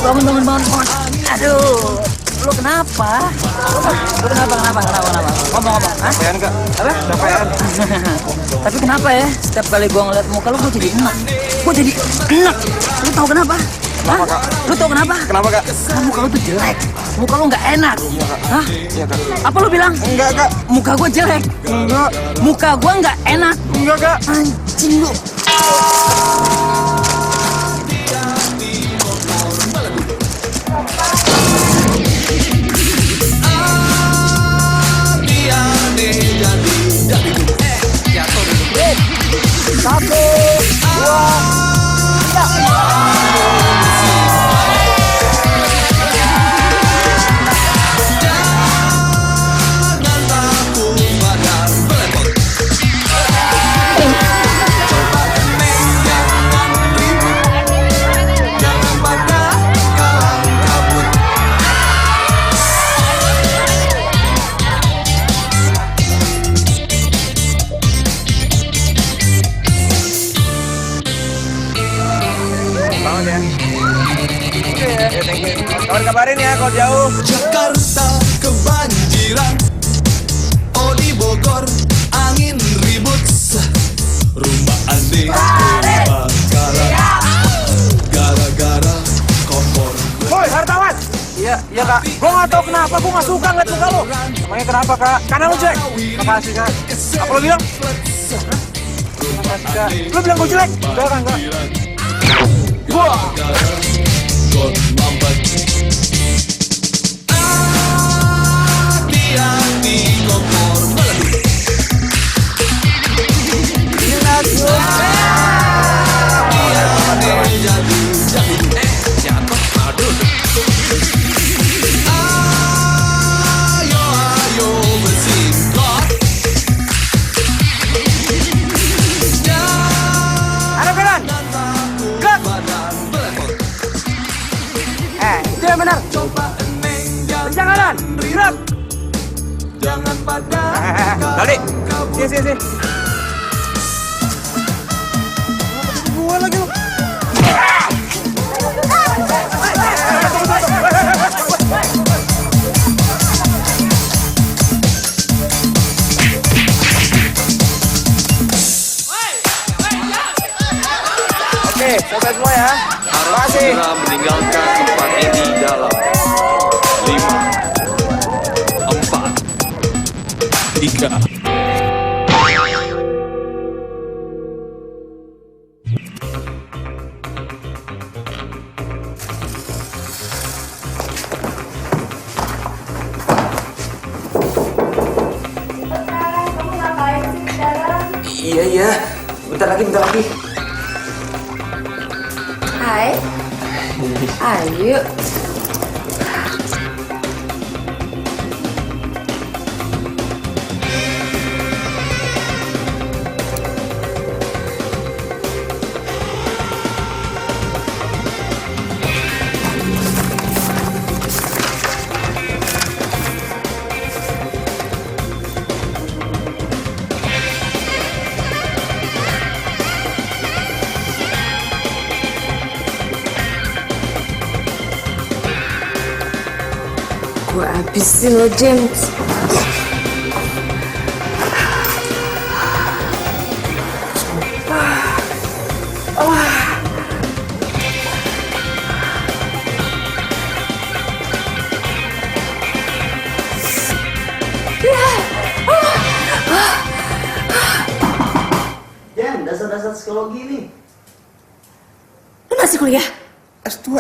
Bangun. Aduh, lu kenapa? Lu kenapa? Ngomong. Hah? Capean kak? Apa? Capean. Tapi kenapa ya? Setiap kali gua ngeliat muka lu, gua jadi enak. Lu tahu kenapa? Kenapa, Kak? Lu tahu kenapa? Kenapa kak? Karena muka lu tuh jelek. Muka lu nggak enak. Hah? Iya kak. Apa lu bilang? Enggak kak. Muka gua jelek. Enggak. Muka gua nggak enak. Enggak kak. Anjing lu. Satu, dua, Kabarin ya kalau jauh. Jakarta kebanjiran, oh di Bogor angin ribut, rumah Andi kebakaran gara-gara kompor. Woi, wartawan. Iya kak. Gua nggak tahu kenapa, gua nggak suka ngeliat muka lo. Emangnya kenapa kak? Karena lu jelek. Makasih kak. Apa lo bilang? Makasih kak. Lu bilang gua jelek? Enggak kan kak? Gua. God lambat. Hati-hati kompor meledak. Jatuh. Aduh. Ayo bersingkat. Ada kanan. Gerak. Itu yang benar. Kencang kanan. Gerak. Jangan pada Lali. Sini. Gua lagi lu. Oke, selesai semua ya. harap segera meninggalkan tempat ini dalam 5, 4, 3. Iya. Bentar lagi. Hai. Ayo. Gue habisin lo, James. Jen, dasar-dasar psikologi nih. Lu masih kuliah? S2.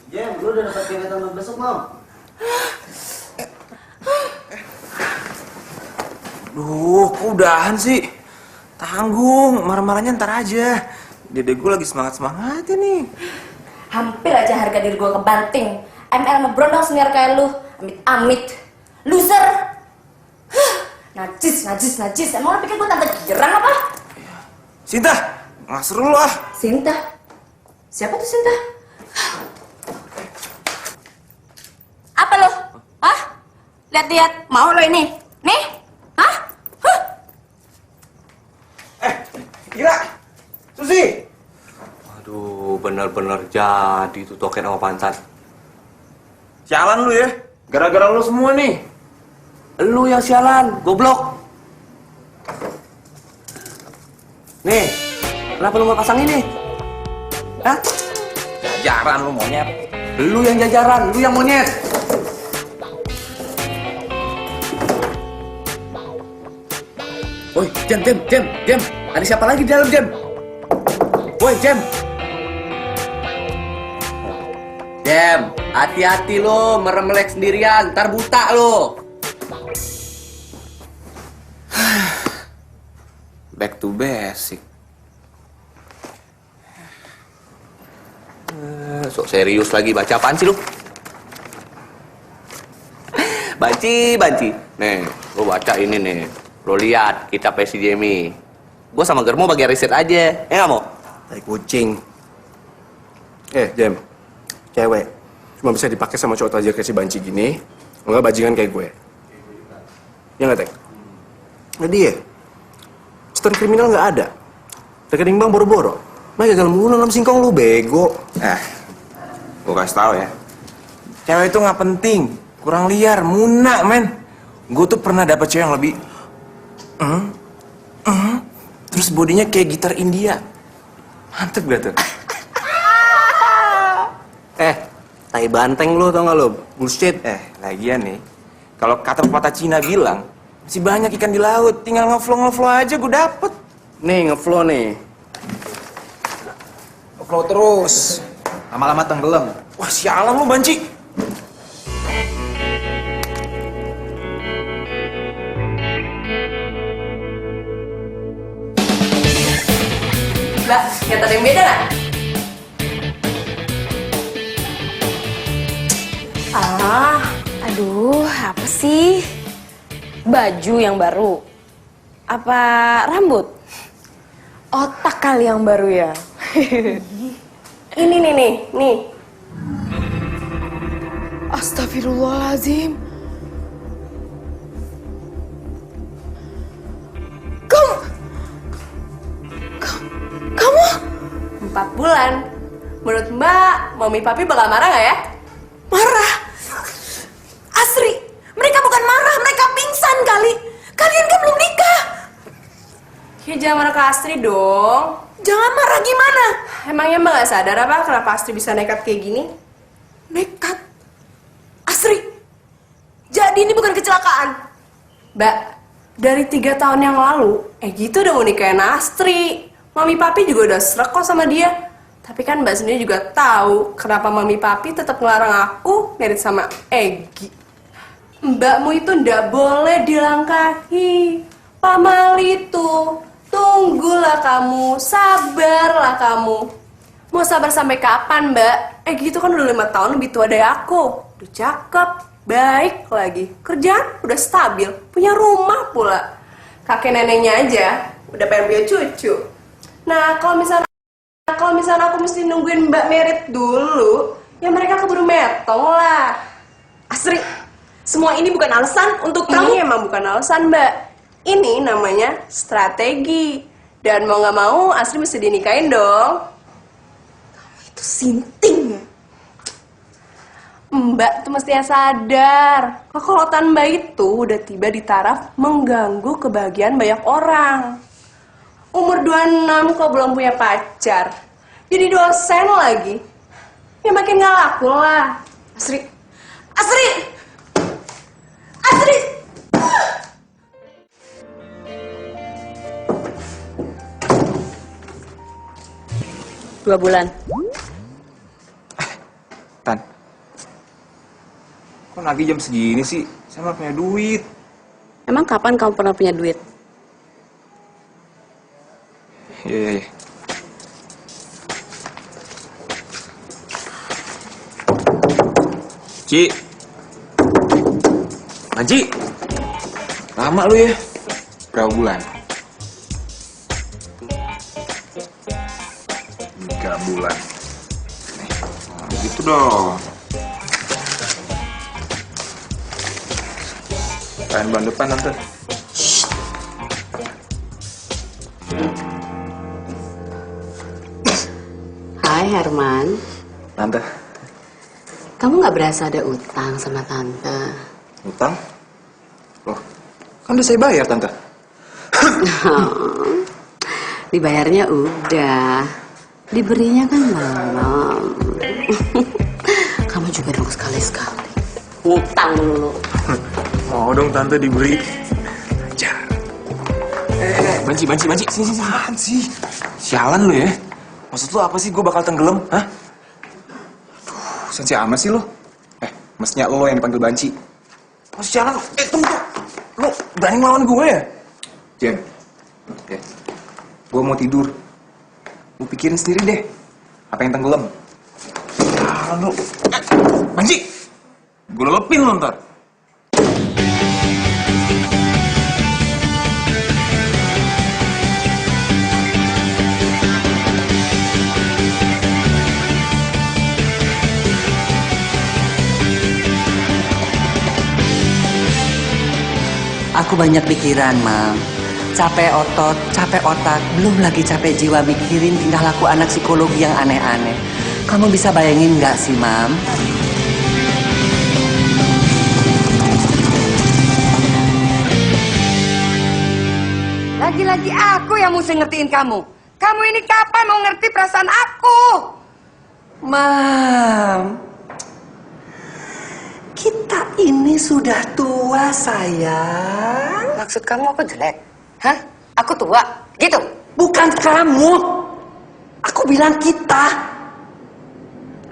Jen, lu udah dapat kegiatan untuk besok belum? Duh, kok udahan sih? Tanggung, marah-marahnya ntar aja. Dede gue lagi semangat-semangatnya nih. Hampir aja harga diri gue kebanting. ML ngebrondong senior kayak lu. Amit-amit. Loser. Najis. Emang lu pikir gue tante jerang apa? Sinta, nggak seru lah. Sinta? Siapa tuh Sinta? Apa lo? Hah? Lihat-lihat. Mau lo ini? Nih? Hah? Gila, Susi. bener-bener jadi tuh token sama pantat. Sialan lu ya. Gara-gara lu semua nih. Lu yang sialan, goblok. Nih, kenapa lu nggak pasang ini? Hah? Jajaran lu monyet. Lu yang jajaran, lu yang monyet. Woi, Jam. Ada siapa lagi di dalam, Jam? Woi, Jam. Jam, hati-hati lo, merem-melek sendirian, ntar buta lo. Back to basic. Sok serius lagi, baca apaan sih lu? Banci. Nih, lu baca ini nih. Lu lihat kitab si Jamie. Gua sama Germo bagian riset aja. Nggak mau? Tai kucing. Jam. Cewek. Cuma bisa dipakai sama cowok tajir kayak si Banci gini. Enggak bajingan kayak gue. Ya nggak, Tek? Nah dia. Histori kriminal nggak ada. Rekening bank boro-boro. Nah gagal mulu dalam singkong lu, bego. Gue kasih tau ya. Cewek itu nggak penting. Kurang liar, muna, men. Gue tuh pernah dapet cewek yang lebih... Terus bodinya kayak gitar India. Mantep gak tuh? Tai banteng lu, tau gak lu? Bullshit. Lagian nih, kalau kata pepatah Cina bilang, masih banyak ikan di laut, tinggal ngeflow aja gue dapet. Nih, ngeflow nih. Ngeflow terus, lama-lama tenggelam. Wah, sialan lu, Banci. Mbak, lihat ada yang beda nggak? Aduh, apa sih? Baju yang baru? Apa rambut? Otak kali yang baru ya? Ini nih. Astagfirullahaladzim. Kamu? 4 bulan. Menurut Mbak, Mami Papi bakal marah nggak ya? Marah? Asri, mereka bukan marah, mereka pingsan kali. Kalian kan belum nikah. Ya jangan marah ke Astri dong. Jangan marah gimana? Emangnya Mbak nggak sadar apa kenapa Astri bisa nekat kayak gini? Nekat? Asri, jadi ini bukan kecelakaan. Mbak, dari 3 tahun yang lalu, gitu udah mau nikahin Astri. Mami Papi juga udah srek kok sama dia. Tapi kan Mbak sendiri juga tahu kenapa Mami Papi tetap ngelarang aku merit sama Egi. Mbakmu itu ndak boleh dilangkahi. Pamali itu, tunggulah kamu, sabarlah kamu. Mau sabar sampai kapan, Mbak? Egi itu kan udah 5 tahun lebih tua dari aku. Udah cakep, baik lagi. Kerjaan udah stabil, punya rumah pula. Kakek neneknya aja udah pengen punya cucu. Nah, kalau misalnya aku mesti nungguin Mbak merit dulu, ya mereka keburu metong lah. Asri, semua ini bukan alasan untuk kamu. Ini emang bukan alasan, Mbak. Ini namanya strategi. Dan mau nggak mau, Asri mesti dinikahin dong. Itu sinting ya. Mbak tuh mestinya sadar. Kekolotan Mbak itu udah tiba di taraf mengganggu kebahagiaan banyak orang. Umur 26 kok belum punya pacar. Jadi dosen lagi. Ya makin gak laku lah. Asri! 2 bulan. Tan, kok lagi jam segini sih? Saya malah punya duit. Emang kapan kamu pernah punya duit? Iya. Ci. Anji. Lama lu ya? Berapa bulan? 3 bulan. Nih, gitu dong. Kain ban depan, Tante. Hai. Hai Herman. Tante. Kamu nggak berasa ada utang sama Tante? Utang? Loh, kan udah saya bayar, Tante. Dibayarnya udah. Diberinya kan belum. Kamu juga dong sekali-sekali. Utang dulu. Mau dong Tante diberi. Ajar. Banci. Sini. Apaan sih? Sialan lu ya. Maksud lu apa sih gue bakal tenggelam? Hah? Duh, sensi amat sih lu. Mestinya lo yang dipanggil Banci. Maksud sialan lu. Tunggu. Lu berani melawan gue ya? Jen. Oke. Gue mau tidur. Lu pikirin sendiri deh. Apa yang tenggelam? Sialan lu. Banci! Gue lelepin lo ntar. Aku banyak pikiran, Mam. Capek otot, capek otak, belum lagi capek jiwa mikirin tingkah laku anak psikologi yang aneh-aneh. Kamu bisa bayangin nggak sih, Mam? Lagi-lagi aku yang mesti ngertiin kamu. Kamu ini kapan mau ngerti perasaan aku? Mam, kita ini sudah tua, sayang. Maksud kamu aku jelek? Hah? Aku tua? Gitu? Bukan kamu. Aku bilang kita.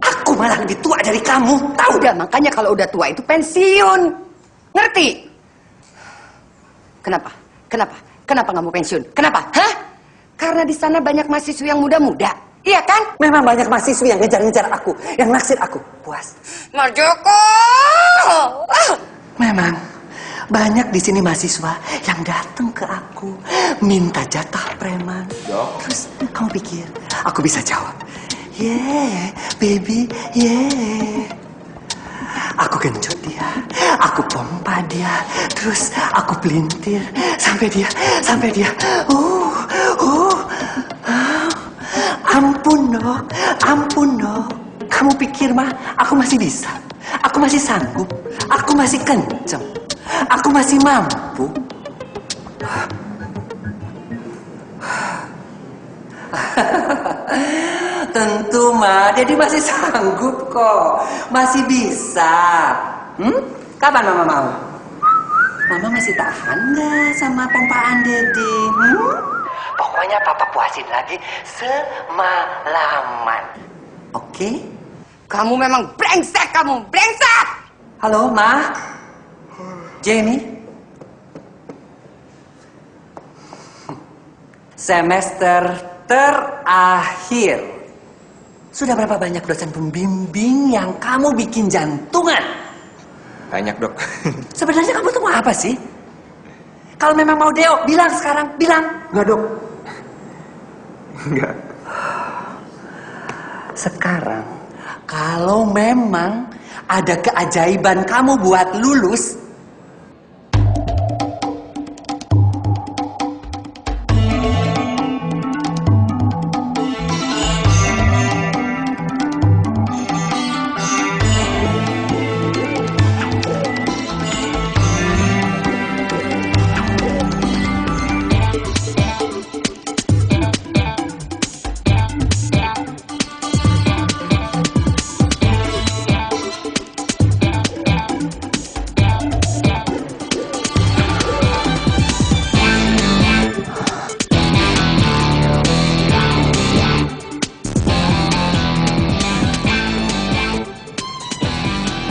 Aku malah lebih tua dari kamu, tahu? Udah, makanya kalau udah tua itu pensiun. Ngerti? Kenapa? Kenapa nggak mau pensiun? Kenapa? Hah? Karena di sana banyak mahasiswa yang muda-muda. Iya kan? Memang banyak mahasiswa yang ngejar-ngejar aku, yang naksir aku. Puas. Marjoko! Memang banyak di sini mahasiswa yang datang ke aku minta jatah preman. Terus kamu pikir aku bisa jawab? Yeah, baby, yeah. Aku genjot dia, aku pompa dia, terus aku pelintir sampai dia. Ampun no. Kamu pikir mah aku masih bisa? Aku masih sanggup? Aku masih kenceng? Aku masih mampu? Tentu mah, Dedi masih sanggup kok, masih bisa. Kapan Mama mau? Mama masih tahan nggak sama pompaan Dedi? Pokoknya Papa puasin lagi semalaman. Oke? Kamu memang brengsek, kamu brengsek! Halo, Ma? Jamie? Semester terakhir. Sudah berapa banyak dosen pembimbing yang kamu bikin jantungan? Banyak, Dok. Sebenarnya kamu tuh mau apa sih? Kalau memang mau Deo, bilang sekarang, bilang. Enggak, Dok. Enggak. Sekarang, kalau memang ada keajaiban kamu buat lulus,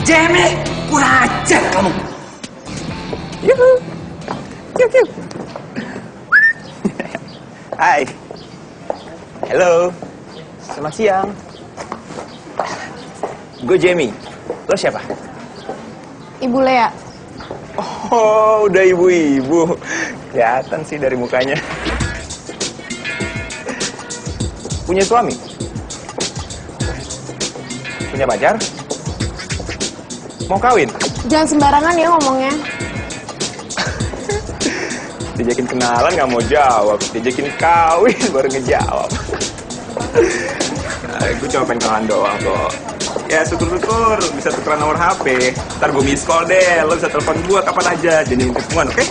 Jamie, kurang ajar kamu. Yuhu. Kiu. Hai. Halo. Selamat siang. Gue Jamie. Lo siapa? Ibu Lea. Oh, udah ibu-ibu. Kelihatan sih dari mukanya. Punya suami? Punya pacar? Mau kawin? Jangan sembarangan ya ngomongnya. Diajakin kenalan nggak mau jawab, diajakin kawin baru ngejawab. gue cuma pengen kenalan doang kok. Ya syukur-syukur bisa tukeran nomor HP. Ntar gue miss call deh, lo bisa telepon gue kapan aja. Jadi ketemuan, oke?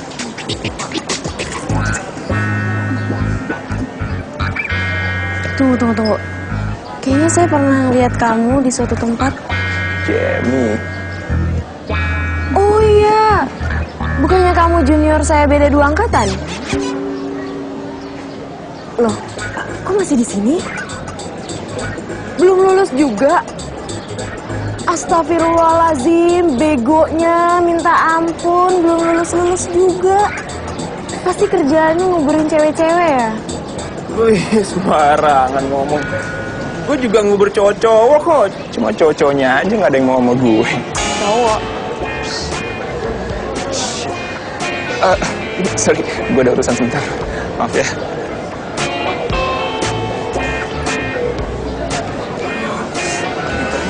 Tunggu. Kayaknya saya pernah lihat kamu di suatu tempat. Jamie. Oh iya, bukannya kamu junior saya beda 2 angkatan? Loh, kok masih di sini? Belum lulus juga? Astagfirullahaladzim, begonya minta ampun, belum lulus juga. Pasti kerjaannya nguburin cewek-cewek ya? Wih, sembarangan ngomong. Gue juga ngubur cowok-cowok kok. Cuma cowok-cowoknya aja nggak ada yang mau sama gue. Cowok. Sorry, gue ada urusan sebentar. Maaf ya.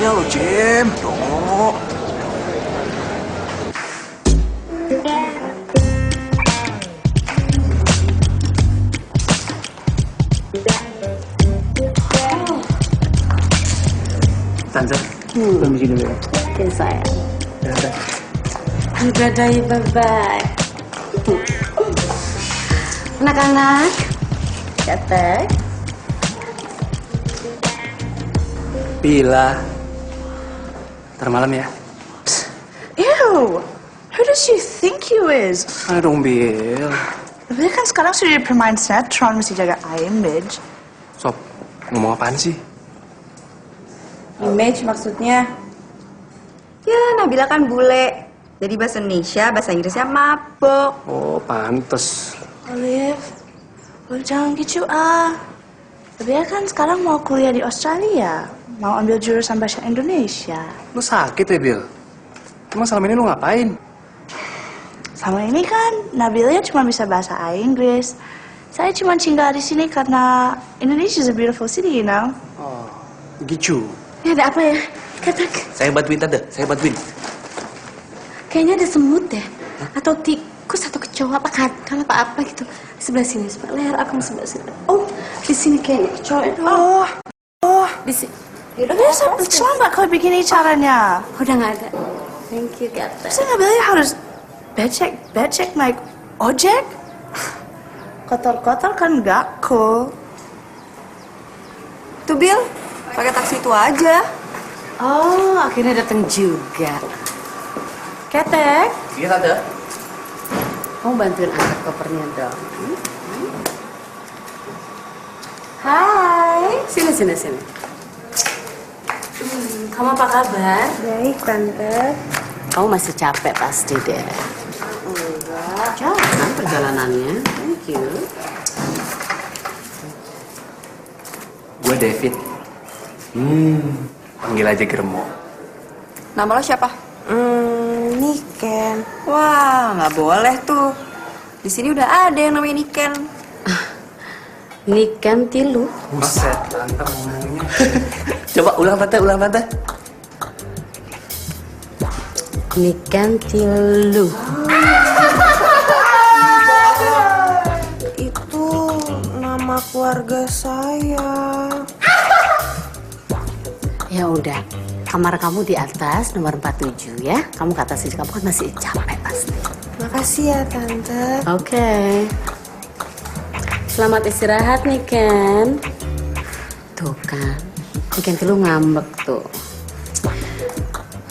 Pinternya lo, Jim. Dong. Tante, permisi dulu ya. Oke, sayang. Dadah. Dadah, bye-bye. Anak-anak, Ketek. Bila. Ntar malam ya. Ew, who does she think you is? Ayo dong, Bil. Dia kan sekarang sudah jadi pemain sinetron, mesti jaga image. Sob, ngomong apaan sih? Image maksudnya? Ya, Nabila kan bule. Jadi bahasa Indonesia, bahasa Inggrisnya mabok. Oh, pantes. Olive, lo jangan gitu ah. Dia kan sekarang mau kuliah di Australia. Mau ambil jurusan bahasa Indonesia. Lu sakit ya, Bil? Emang selama ini lu ngapain? Sama ini kan, Nabila cuma bisa bahasa Inggris. Saya cuma tinggal di sini karena Indonesia is a beautiful city, you know. Oh, gitu. Ya, ada apa ya? Ketek. Saya bantuin tante, saya bantuin. Kayaknya ada semut deh. Atau tikus atau kecoa apa kadal apa gitu. Di sebelah sini, sebelah leher aku sebelah sini. Oh, di sini kayaknya kecoa. Oh, Di sini. udah selamat kalau begini caranya. Udah nggak ada. Thank you, Ketek. Saya Nabila harus becek naik ojek. Kotor-kotor kan gak cool. Tuh, Bil, pakai taksi itu aja. Oh, akhirnya datang juga. Ketek. Iya tante. Kamu bantuin angkat kopernya dong. Hai. Sini. Kamu apa kabar? Baik, Tante. Kamu masih capek pasti deh. Enggak. Jangan perjalanannya. Thank you. Gue David. Panggil aja Germo. Nama lo siapa? Niken. Wah, nggak boleh tuh. Di sini udah ada yang namanya Niken. Niken Tilu. Buset, tante ngomongnya. Coba ulang tante. Niken Tilu. Itu nama keluarga saya. Ya udah, kamar kamu di atas nomor 47 ya. Kamu ke atas aja, kamu kan masih capek pasti. Makasih ya, Tante. Oke. Selamat istirahat nih, Ken. Tuh kan, Niken Tilu ngambek tuh.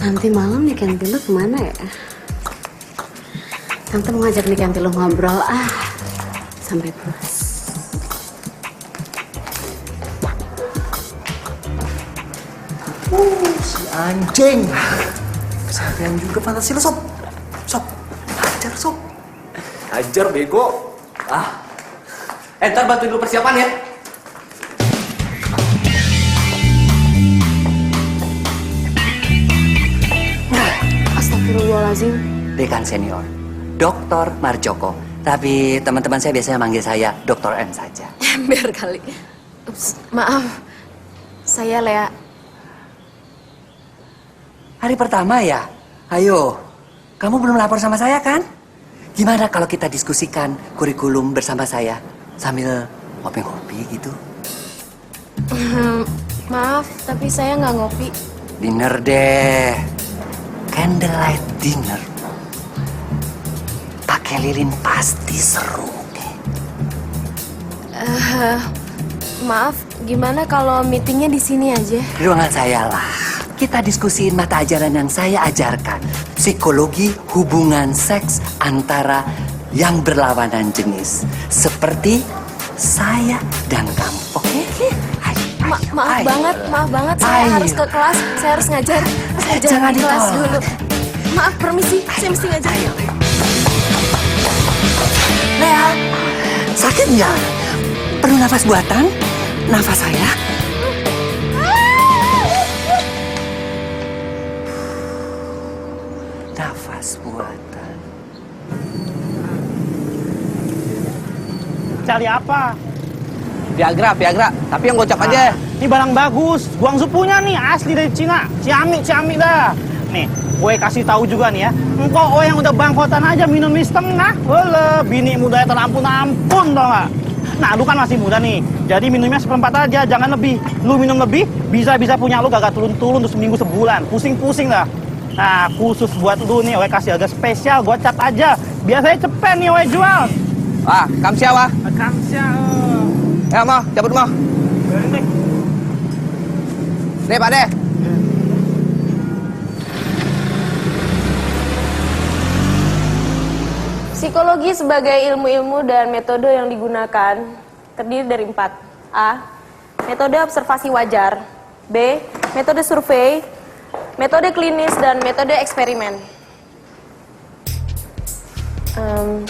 Nanti malam Niken Tilu kemana ya? Tante mau ngajak Niken Tilu ngobrol sampai puas. Si anjing. Kesampean juga fantasi lo, Sob. Ajar, Sob. Ajar bego. Ntar bantuin dulu persiapan ya. Astagfirullahaladzim. Dekan senior, Dr. Marjoko. Tapi teman-teman saya biasanya manggil saya Dr. M saja. Ember kali. Ups, maaf. Saya Lea. Hari pertama ya? Ayo, kamu belum lapor sama saya kan? Gimana kalau kita diskusikan kurikulum bersama saya sambil ngopi-ngopi gitu? Maaf, tapi saya nggak ngopi. Dinner deh. Candlelight dinner. Pakai lilin pasti seru. Maaf, gimana kalau meetingnya di sini aja? Di ruangan saya lah. Kita diskusiin mata ajaran yang saya ajarkan. Psikologi hubungan seks antara yang berlawanan jenis. Seperti saya dan kamu. Oke? Maaf banget. Saya harus ke kelas. Saya harus ngajar. Jangan di kelas ditolak. dulu. Maaf, permisi. Saya mesti ngajar. Lea, sakit nggak? Perlu nafas buatan? Nafas saya? Nafas buatan. Cari apa? Viagra. Tapi yang gocap aja. Ini barang bagus. Guangzhou punya nih, asli dari Cina. Ciamik dah. Nih, gue kasih tahu juga nih ya. Engkau yang udah bangkotan aja minum setengah. Wala, bini mudanya terampun-ampun tau gak? Nah, lu kan masih muda nih. Jadi minumnya seperempat aja, jangan lebih. Lu minum lebih, bisa-bisa punya lu gak turun-turun terus seminggu sebulan. Pusing-pusing lah. Nah, khusus buat lu nih, gue kasih harga spesial, gocap aja. Biasanya cepet nih, gue jual. Ah, kamsia wah. Kamsia. Ya, mau, cabut mau. Nih, Pak De. Psikologi sebagai ilmu-ilmu dan metode yang digunakan terdiri dari 4. A. Metode observasi wajar. B. Metode survei. Metode klinis dan metode eksperimen.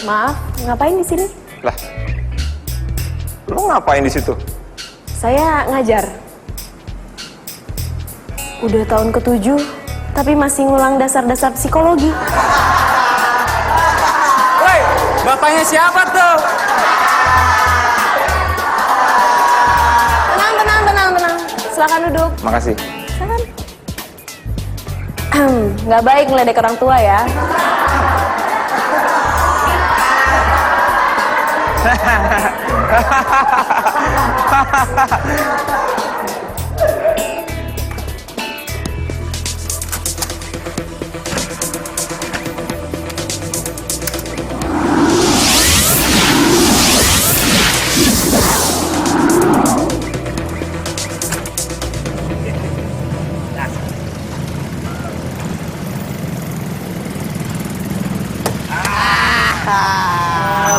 Maaf, ngapain di sini? Lah, lu ngapain di situ? Saya ngajar. Udah tahun ke-7, tapi masih ngulang dasar-dasar psikologi. Bapaknya siapa tuh? Tenang. Silakan duduk. Makasih. Silakan. Nggak baik ngeledek orang tua ya.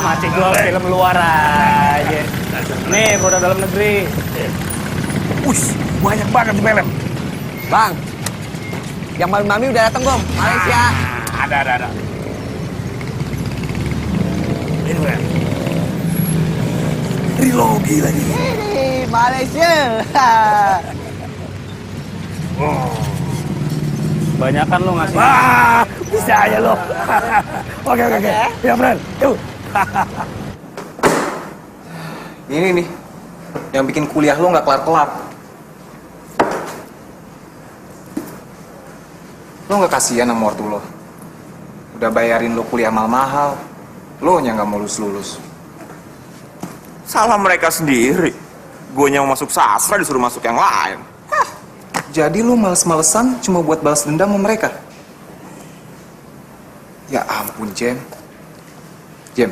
Masih jual film luar aja. Nih, produk dalam negeri. Ush, banyak banget di film. Bang, yang mami udah datang belum? Malaysia. Ada. Ini gue. Trilogi lagi. Malaysia. Banyakan lo ngasih. Bisa aja lo. Oke. Ya, friend. Yuk. Ini nih, yang bikin kuliah lo nggak kelar-kelar. Lo nggak kasihan sama ortu lo. Udah bayarin lo kuliah mahal-mahal, lo nya nggak mau lulus-lulus. Salah mereka sendiri. Guanya mau masuk sastra disuruh masuk yang lain. Jadi lo males-malesan cuma buat balas dendam sama mereka? Ya ampun, Jem,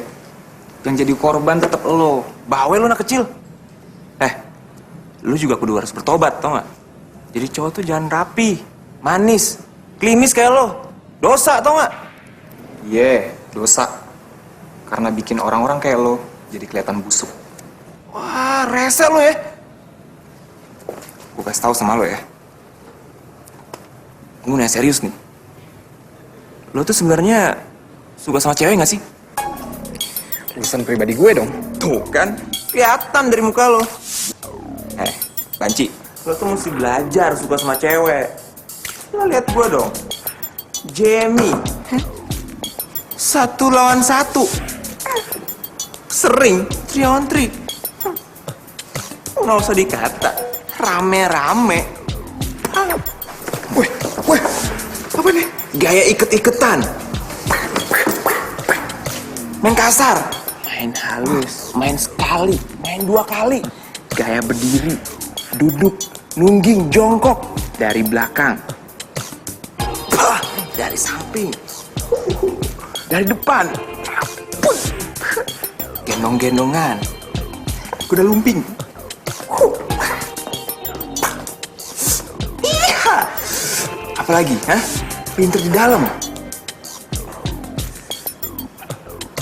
yang jadi korban tetap lo. Bawel lu anak kecil. Lu juga kudu harus bertobat, tau gak? Jadi cowok tuh jangan rapi, manis, klimis kayak lo. Dosa, tau gak? Iya, dosa. Karena bikin orang-orang kayak lo jadi kelihatan busuk. Wah, rese lo ya. Gue kasih tahu sama lo ya. Gue nanya serius nih. Lo tuh sebenarnya suka sama cewek gak sih? Urusan pribadi gue dong. Tuh kan, kelihatan dari muka lo. Banci, lo tuh mesti belajar suka sama cewek. Lo lihat gue dong. Jamie. 1 lawan 1. Sering 3 on 3. Nggak usah dikata. Rame-rame. Weh, apa nih? Gaya iket-iketan. Main kasar. Main halus. Main sekali. Main 2 kali. Gaya berdiri. Duduk. nungging jongkok dari belakang, dari samping, dari depan, gendong-gendongan, kuda lumping. Iya. Apalagi, hah? Pinter di dalam.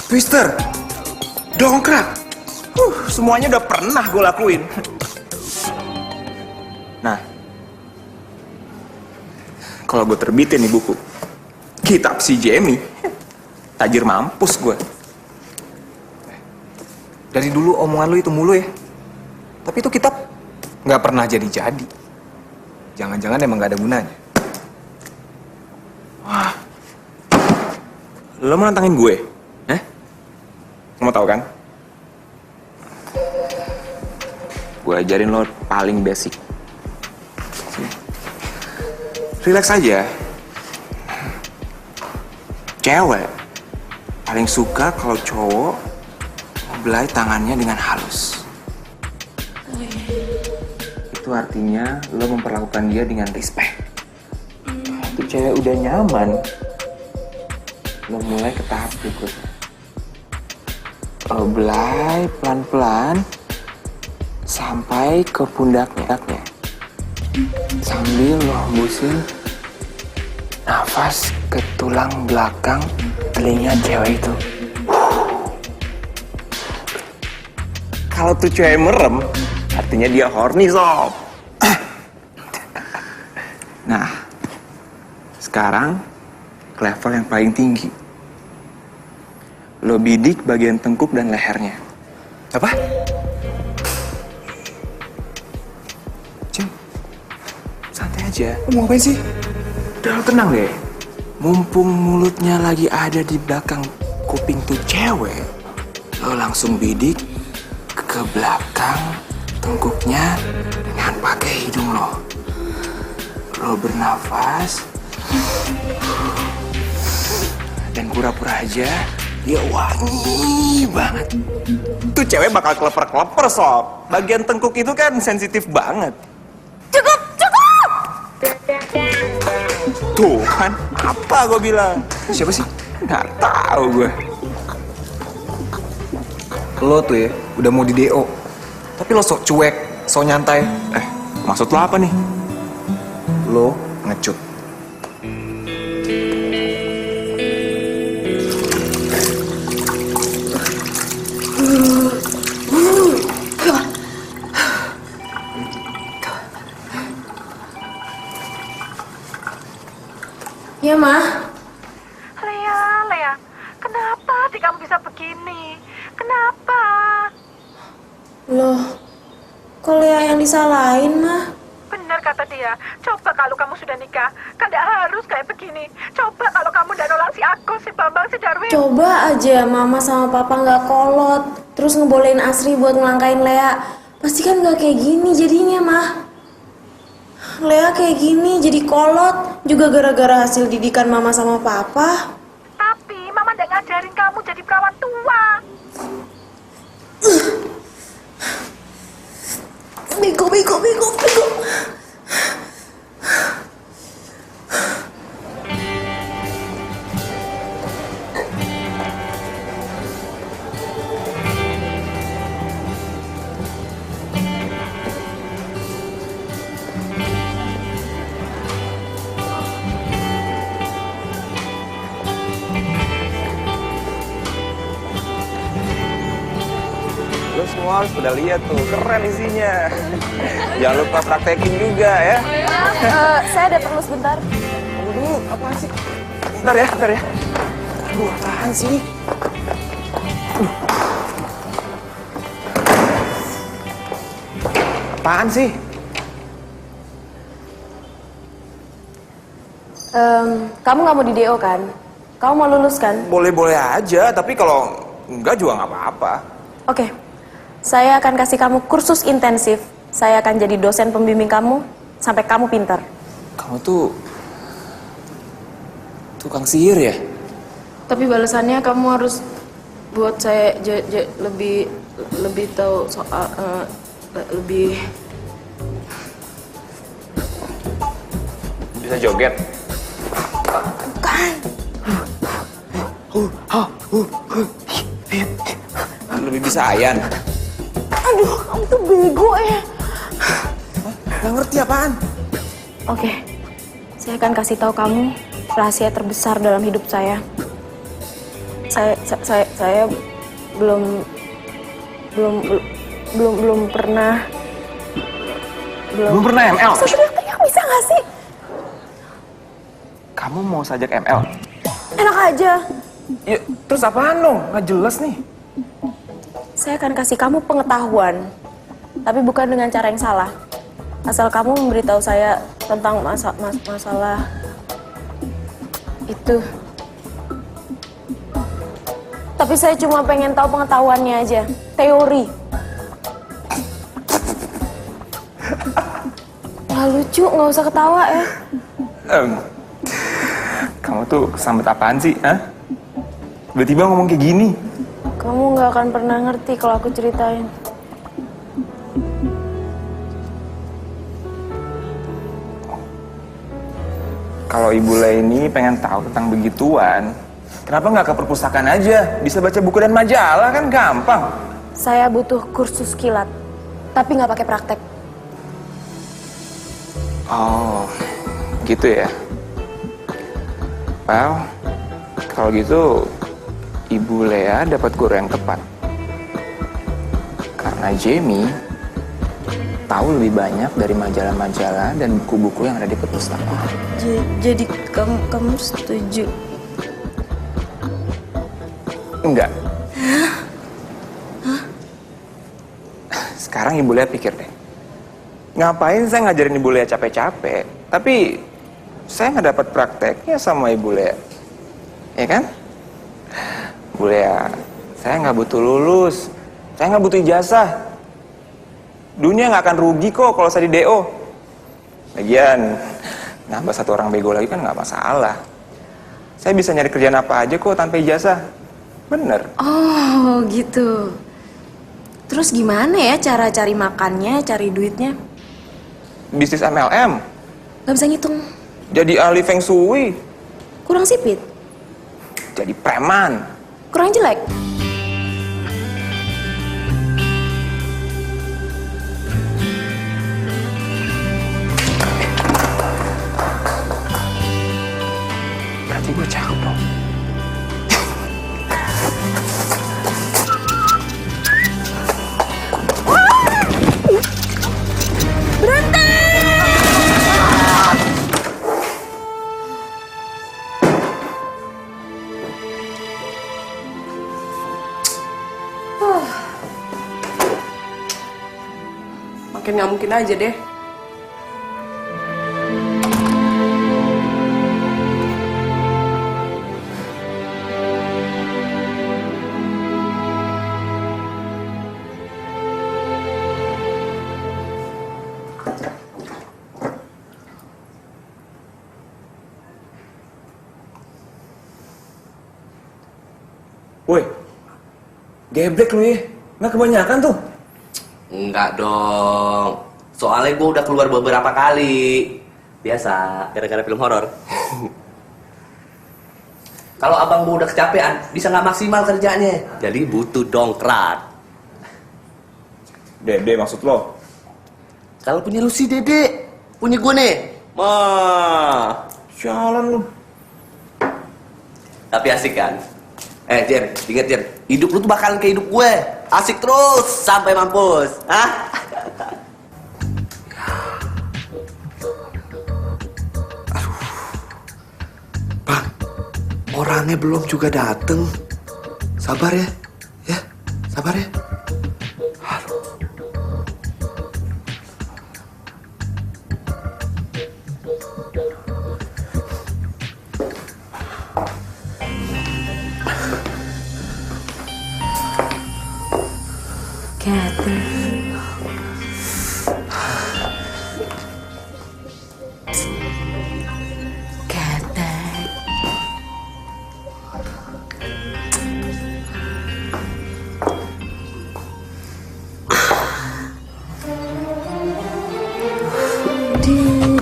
Twister, dongkrak, semuanya udah pernah gue lakuin. Nah, kalau gue terbitin nih buku Kitab si Jamie, tajir mampus gue. Dari dulu omongan lu itu mulu ya. Tapi itu kitab nggak pernah jadi-jadi. Jangan-jangan emang nggak ada gunanya. Wah, lo mau nantangin gue? Mau tahu kan? Gue ajarin lo paling basic. Relax aja. Cewek paling suka kalau cowok membelai tangannya dengan halus. Itu artinya lo memperlakukan dia dengan respect. Itu cewek udah nyaman, lo mulai ke tahap berikutnya. Lo belai pelan-pelan sampai ke pundaknya, sambil lo hembusin nafas ke tulang belakang telinga cewek itu. Kalau tuh cewek merem, artinya dia horny, sob. Nah, sekarang ke level yang paling tinggi. Lo bidik bagian tengkuk dan lehernya. Apa? Cem, santai aja. Lo mau ngapain sih? Udah, lo tenang deh. Mumpung mulutnya lagi ada di belakang kuping tuh cewek, lo langsung bidik ke belakang tengkuknya dengan pakai hidung lo. Lo bernafas dan pura-pura aja dia wangi banget. Tuh cewek bakal keleper-keleper, sob. Bagian tengkuk itu kan sensitif banget. Cukup! Tuh kan, apa gue bilang? Siapa sih? Nggak tahu gue. Lo tuh ya, udah mau di DO. Tapi lo sok cuek, sok nyantai. Maksud lo apa nih? Lo ngecut. Ya, Ma. Lea, kenapa sih kamu bisa begini? Kenapa? Loh, kok Lea yang disalahin, Ma? Benar kata dia, coba kalau kamu sudah nikah, kan tidak harus kayak begini. Coba kalau kamu udah nolak si Agus, si Bambang, si Darwin. Coba aja Mama sama Papa nggak kolot, terus ngebolehin Asri buat ngelangkain Lea. Pasti kan nggak kayak gini jadinya, Ma. Lea kayak gini jadi kolot juga gara-gara hasil didikan Mama sama Papa. Tapi Mama tidak ngajarin kamu jadi perawan tua. Bego. Lo semua harus udah lihat tuh, keren isinya. Jangan lupa praktekin juga ya. Saya ada perlu sebentar. Tunggu dulu, apaan sih? Bentar ya. Aduh, apaan sih? Apaan sih? Kamu nggak mau di DO kan? Kamu mau lulus kan? Boleh-boleh aja, tapi kalau enggak juga nggak apa-apa. Oke, saya akan kasih kamu kursus intensif. Saya akan jadi dosen pembimbing kamu sampai kamu pintar. Kamu tuh tukang sihir ya? Tapi balasannya kamu harus buat saya lebih tahu soal lebih. Bisa joget? Lebih bisa Ayan. Aduh, kamu tuh bego ya. Nggak ngerti apaan? Oke, saya akan kasih tahu kamu rahasia terbesar dalam hidup saya. Saya belum pernah. Belum pernah ML? Bisa teriak-teriak bisa nggak sih? Kamu mau sajak ML? Enak aja. Ya, terus apaan dong? Nggak jelas nih. Saya akan kasih kamu pengetahuan, tapi bukan dengan cara yang salah. Asal kamu memberitahu saya tentang masalah itu. Tapi saya cuma pengen tahu pengetahuannya aja, teori. Nggak lucu, nggak usah ketawa ya. Kamu tuh kesambet apaan sih, hah? Tiba-tiba ngomong kayak gini. Kamu nggak akan pernah ngerti kalau aku ceritain. Kalau Ibu Leni pengen tahu tentang begituan, kenapa nggak ke perpustakaan aja? Bisa baca buku dan majalah kan gampang. Saya butuh kursus kilat, tapi nggak pakai praktek. Oh, gitu ya. Well, kalau gitu Ibu Lea dapat guru yang tepat. Karena Jamie tahu lebih banyak dari majalah-majalah dan buku-buku yang ada di perpustakaan. Jadi kamu setuju? Enggak. Sekarang Ibu Lea pikir deh. Ngapain saya ngajarin Ibu Lea capek-capek, tapi saya nggak dapat prakteknya sama Ibu Lea. Ya kan? Bu Lea, saya nggak butuh lulus. Saya nggak butuh ijazah. Dunia nggak akan rugi kok kalau saya di DO. Lagian, nambah satu orang bego lagi kan nggak masalah. Saya bisa nyari kerjaan apa aja kok tanpa ijazah. Bener. Oh, gitu. Terus gimana ya cara cari makannya, cari duitnya? Bisnis MLM. Gak bisa ngitung. Jadi ahli feng shui. Kurang sipit. Jadi preman. Kurang jelek. Berarti gue cakep dong. Makin nggak mungkin aja deh. Woi, geblek lu ya. Nggak kebanyakan tuh. Enggak dong. Soalnya gue udah keluar beberapa kali. Biasa, gara-gara film horor. Kalau abang gue udah kecapean, bisa nggak maksimal kerjanya. Jadi butuh dongkrak. Dede maksud lo? Kalau punya lu sih Dede. Punya gue nih. Mah. Jalan lu. Tapi asik kan? Jen, inget Jen. Hidup lu tuh bakalan kayak hidup gue. Asik terus sampai mampus. Hah? Bang, orangnya belum juga dateng. Sabar ya. Ya, sabar ya.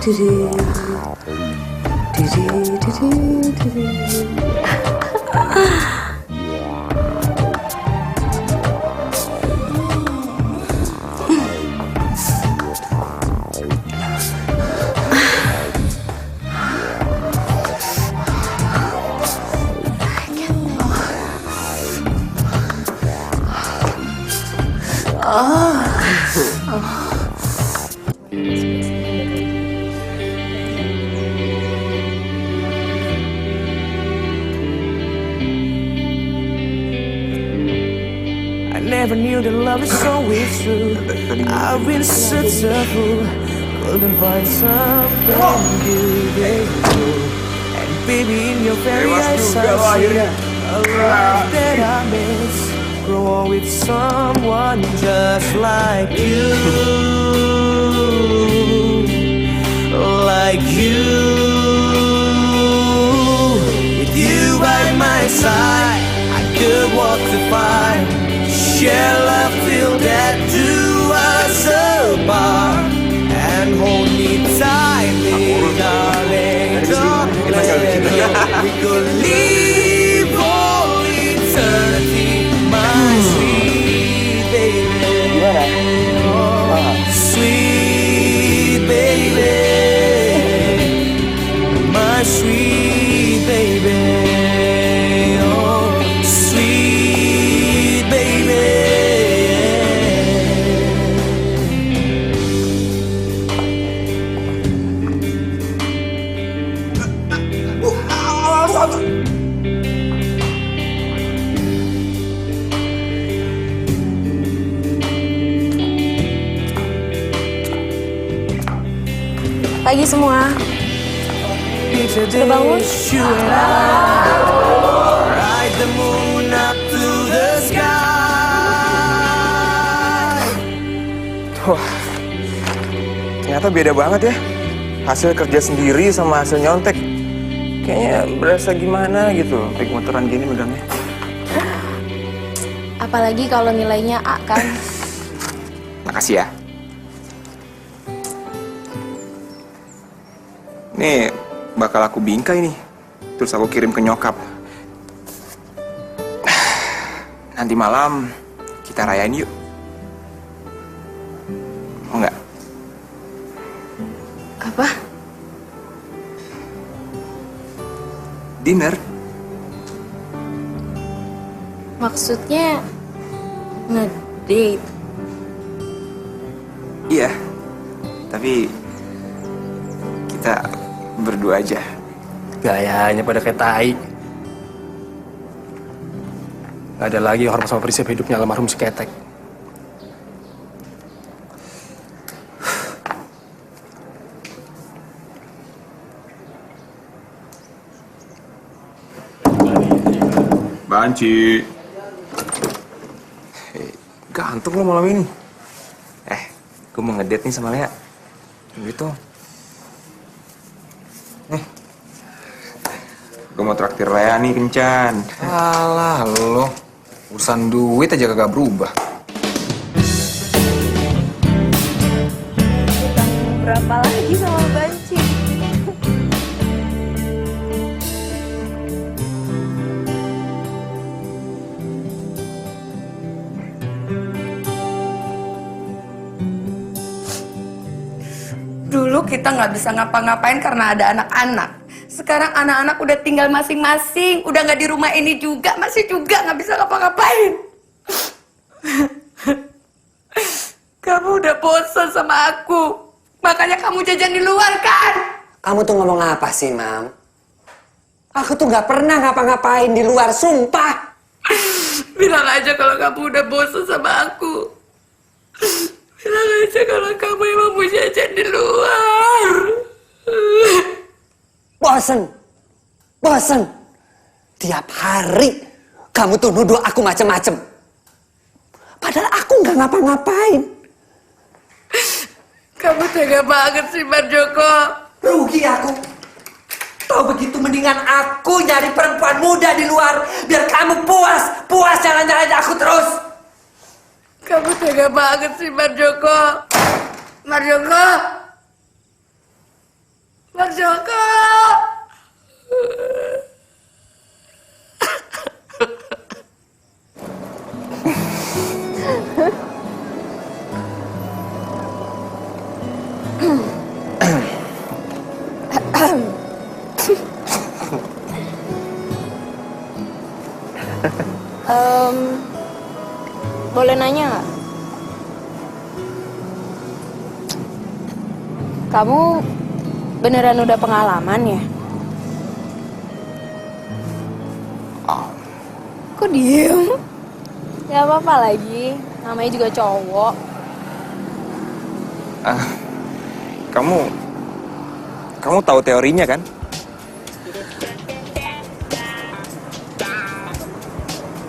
I never knew that love is always true. I've been such a fool. Couldn't find something you gave me. And baby, in your very eyes I see a love that I miss. Grow with someone just like you. Like you. With you by my side, I could walk the fire. Share love till death do us apart. And hold me tightly, darling. Don't let go. We could live all eternity, my sweet baby. Oh, sweet baby. My sweet baby. Oh, sweet baby. Pagi semua. Udah bangun? Ride the moon up to the sky. Wah, ternyata beda banget ya. Hasil kerja sendiri sama hasil nyontek. Kayaknya berasa gimana gitu, naik motoran gini megangnya. Apalagi kalau nilainya A kan. Makasih ya. Nih, bakal aku bingkai nih. Terus aku kirim ke nyokap. Nanti malam kita rayain yuk. Mau nggak? Apa? Dinner. Maksudnya ngedate. Iya. Tapi kita berdua aja. Gayanya pada kayak tai. Gak ada lagi hormat sama prinsip hidupnya almarhum si Ketek. Banci. Gantung lo malam ini. Gue mau ngedate nih sama Lea. Gitu. Nih. Gue mau traktir Lea nih, kencan. Alah lo, urusan duit aja kagak berubah. Berapa lagi sama Banci? Dulu kita nggak bisa ngapa-ngapain karena ada anak-anak. Sekarang anak-anak udah tinggal masing-masing, udah nggak di rumah ini juga, masih juga nggak bisa ngapa-ngapain. Kamu udah bosan sama aku, makanya kamu jajan di luar kan? Kamu tuh ngomong apa sih, Mam? Aku tuh nggak pernah ngapa-ngapain di luar, sumpah. Bilang aja kalau kamu udah bosan sama aku. Bilang aja kalau kamu emang mau jajan di luar. Bosen. Bosen. Tiap hari kamu tuh nuduh aku macem-macem. Padahal aku nggak ngapa-ngapain. Kamu tega banget sih, Mas Joko. Rugi aku. Tahu begitu mendingan aku nyari perempuan muda di luar. Biar kamu puas jalan-jalan aku terus. Kamu tega banget sih, Mas Joko. Mas Joko. Pak Joko. Boleh nanya nggak? Kamu beneran udah pengalaman ya? Kok diem? Gak apa-apa lagi, namanya juga cowok. Kamu tahu teorinya kan?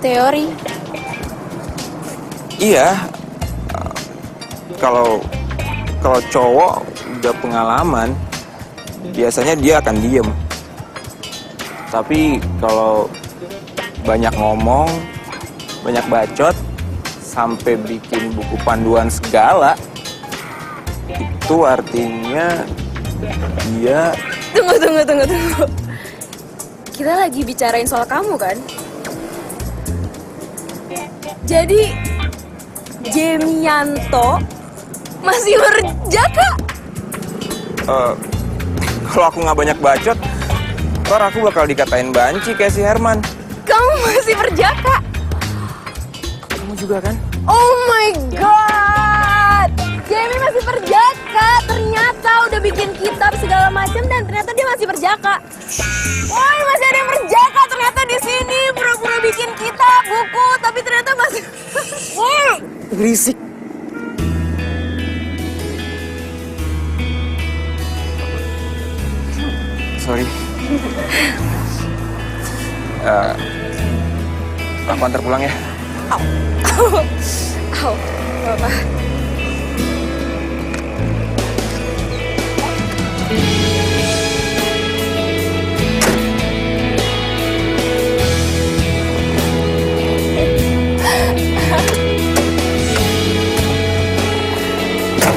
Teori? Iya. Kalau cowok udah pengalaman, biasanya dia akan diem. Tapi kalau banyak ngomong, banyak bacot, sampai bikin buku panduan segala, itu artinya dia... Tunggu. Kita lagi bicarain soal kamu kan? Jadi, Jemianto masih berjaka? Kalau aku nggak banyak bacot, ntar aku bakal dikatain banci kayak si Herman. Kamu masih berjaka? Kamu juga kan? Oh my god! Jamie masih berjaka. Ternyata udah bikin kitab segala macam dan ternyata dia masih berjaka. Woi, masih ada yang berjaka ternyata di sini. Pura-pura bikin kitab, buku, tapi ternyata masih... Woi! Berisik. Sorry. Aku antar pulang ya. Au, apa?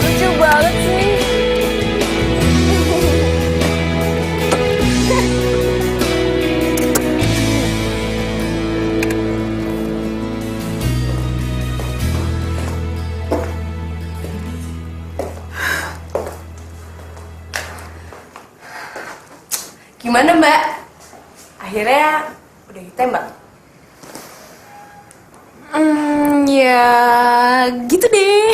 Lucu banget sih. Gimana Mbak? Akhirnya udah ditembak? Ya gitu deh.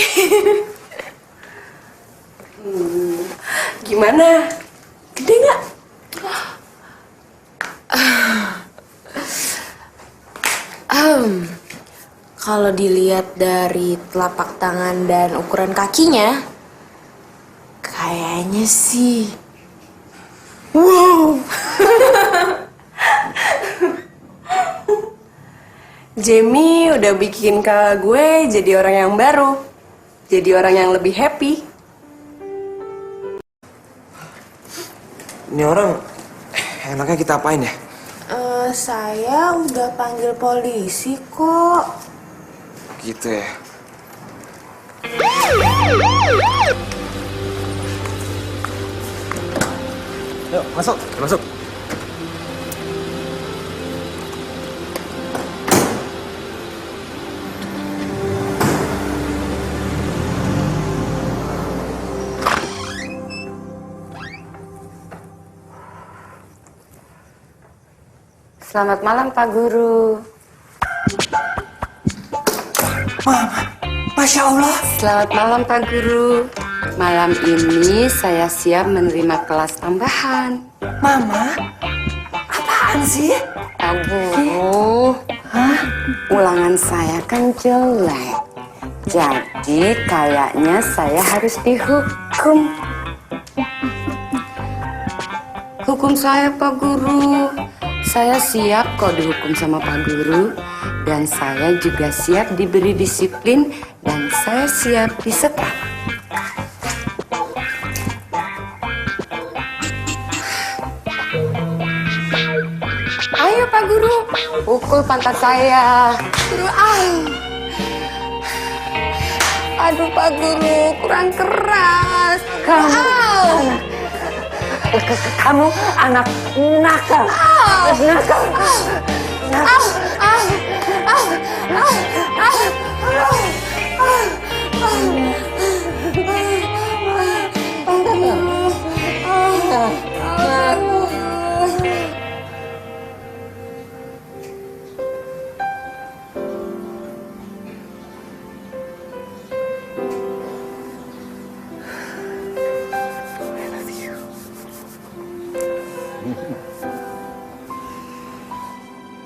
Gimana? Gede nggak? Kalau dilihat dari telapak tangan dan ukuran kakinya, kayaknya sih. Wow. Jamie udah bikin kakak gue jadi orang yang baru, jadi orang yang lebih happy. Ini orang enaknya kita apain ya? Saya udah panggil polisi kok. Gitu ya. Yuk, masuk. Selamat malam Pak Guru. Masya Allah. Selamat malam Pak Guru. Malam ini saya siap menerima kelas tambahan. Mama, apaan sih? Pak Guru, ulangan saya kan jelek. Jadi kayaknya saya harus dihukum. Hukum saya Pak Guru. Saya siap kok dihukum sama Pak Guru. Dan saya juga siap diberi disiplin. Dan saya siap disetrap. Ayo Pak Guru, pukul pantat saya. Guru, aduh Pak Guru, kurang keras. Kamu. Kamu anak nakal. Nakal.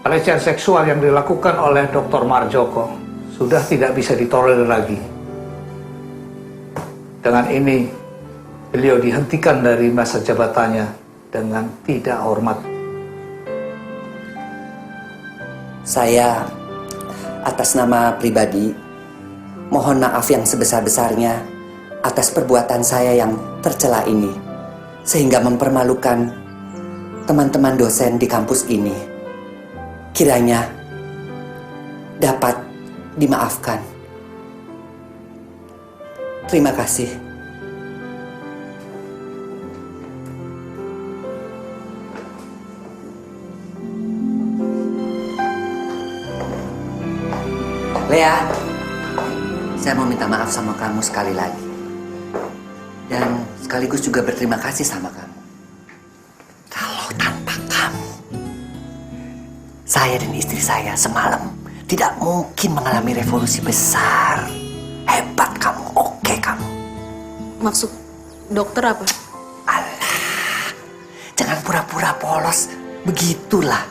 Pelecehan seksual yang dilakukan oleh Dr. Marjoko sudah tidak bisa ditolerir lagi. Dengan ini, beliau dihentikan dari masa jabatannya dengan tidak hormat. Saya, atas nama pribadi, mohon maaf yang sebesar-besarnya atas perbuatan saya yang tercela ini, sehingga mempermalukan teman-teman dosen di kampus ini. Kiranya dapat dimaafkan. Terima kasih. Lea, saya mau minta maaf sama kamu sekali lagi. Dan sekaligus juga berterima kasih sama kamu. Kalau tanpa kamu, saya dan istri saya semalam tidak mungkin mengalami revolusi besar. Hebat kamu, oke kamu. Maksud dokter apa? Alah, jangan pura-pura polos. Begitulah.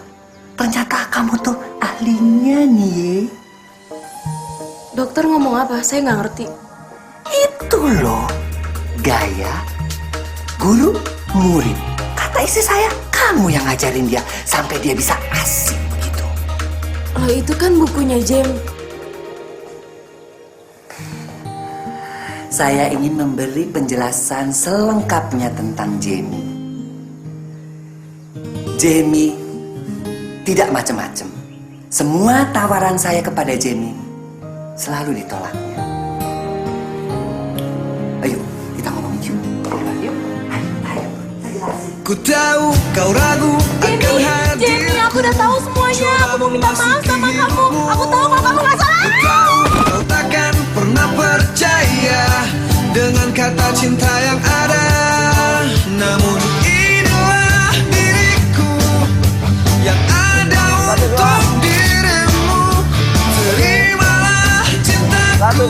Ternyata kamu tuh ahlinya nih. Dokter ngomong apa? Saya nggak ngerti. Itu loh, gaya guru murid. Kata istri saya, kamu yang ngajarin dia sampai dia bisa asik. Oh, itu kan bukunya Jamie. Saya ingin memberi penjelasan selengkapnya tentang Jamie. Jamie tidak macam-macam. Semua tawaran saya kepada Jamie selalu ditolaknya. Ayo, kita ngomong yuk. Ayo, ayo. Ku tahu kau ragu akan hadir. Jamie, aku udah tahu semuanya. Aku mau minta maaf sama kamu. Aku tahu kalau kamu nggak salah. Ku tahu kau takkan pernah percaya dengan kata cinta yang ada. Namun inilah diriku yang ada untuk dirimu. Terimalah cintaku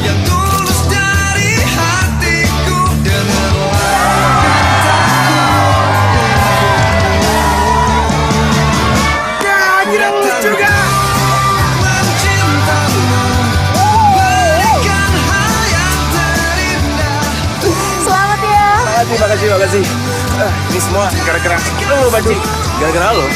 yang tulus dari hatiku. Dengarlah juga mencintamu, berikan hal yang terindah. Selamat ya. Makasih. Ini semua gara-gara lo, Banci. Gara-gara lo.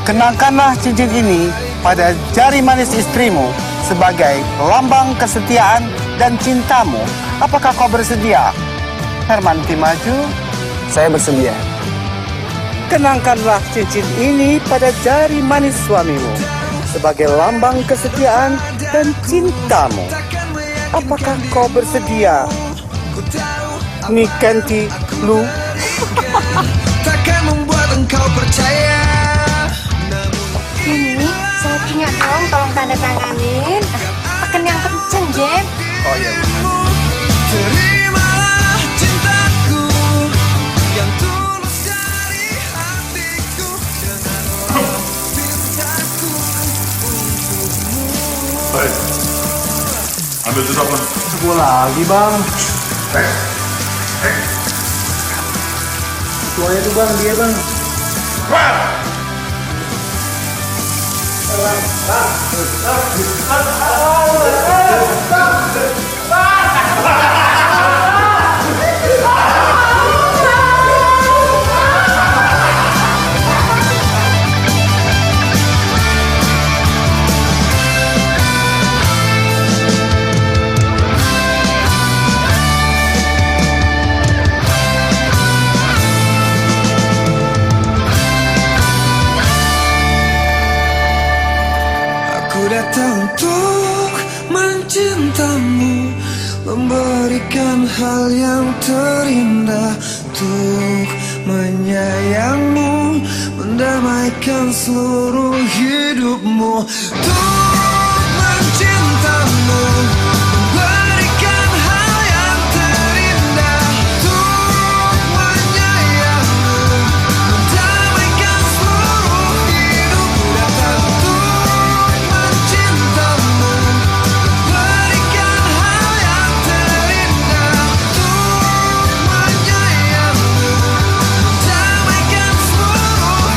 Kenakanlah cincin ini pada jari manis istrimu sebagai lambang kesetiaan dan cintamu. Apakah kau bersedia? Herman Timaju? Saya bersedia. Kenangkanlah cincin ini pada jari manis suamimu sebagai lambang kesetiaan dan cintamu. Apakah kau bersedia? Nikanti Lu? Takkan membuat engkau percaya. Ini saya punya tolong tanda tanganin. Akan yang kenceng, Jam. Oh iya. Terimalah cintaku yang tulus dari hatiku. Dengarlah cintaku untukmu. Baik. Ambil tuh telepon. Sebuah lagi, Bang. Tuanya tuh, Bang, dia, Bang. datang untuk mencintamu, memberikan hal yang terindah, untuk menyayangmu, mendamaikan seluruh hidupmu, untuk mencintamu, memberikan hal yang terindah, untuk menyayangmu, mendamaikan seluruh hidupmu. Datang untuk mencintamu, memberikan hal yang terindah, untuk menyayangmu, mendamaikan seluruh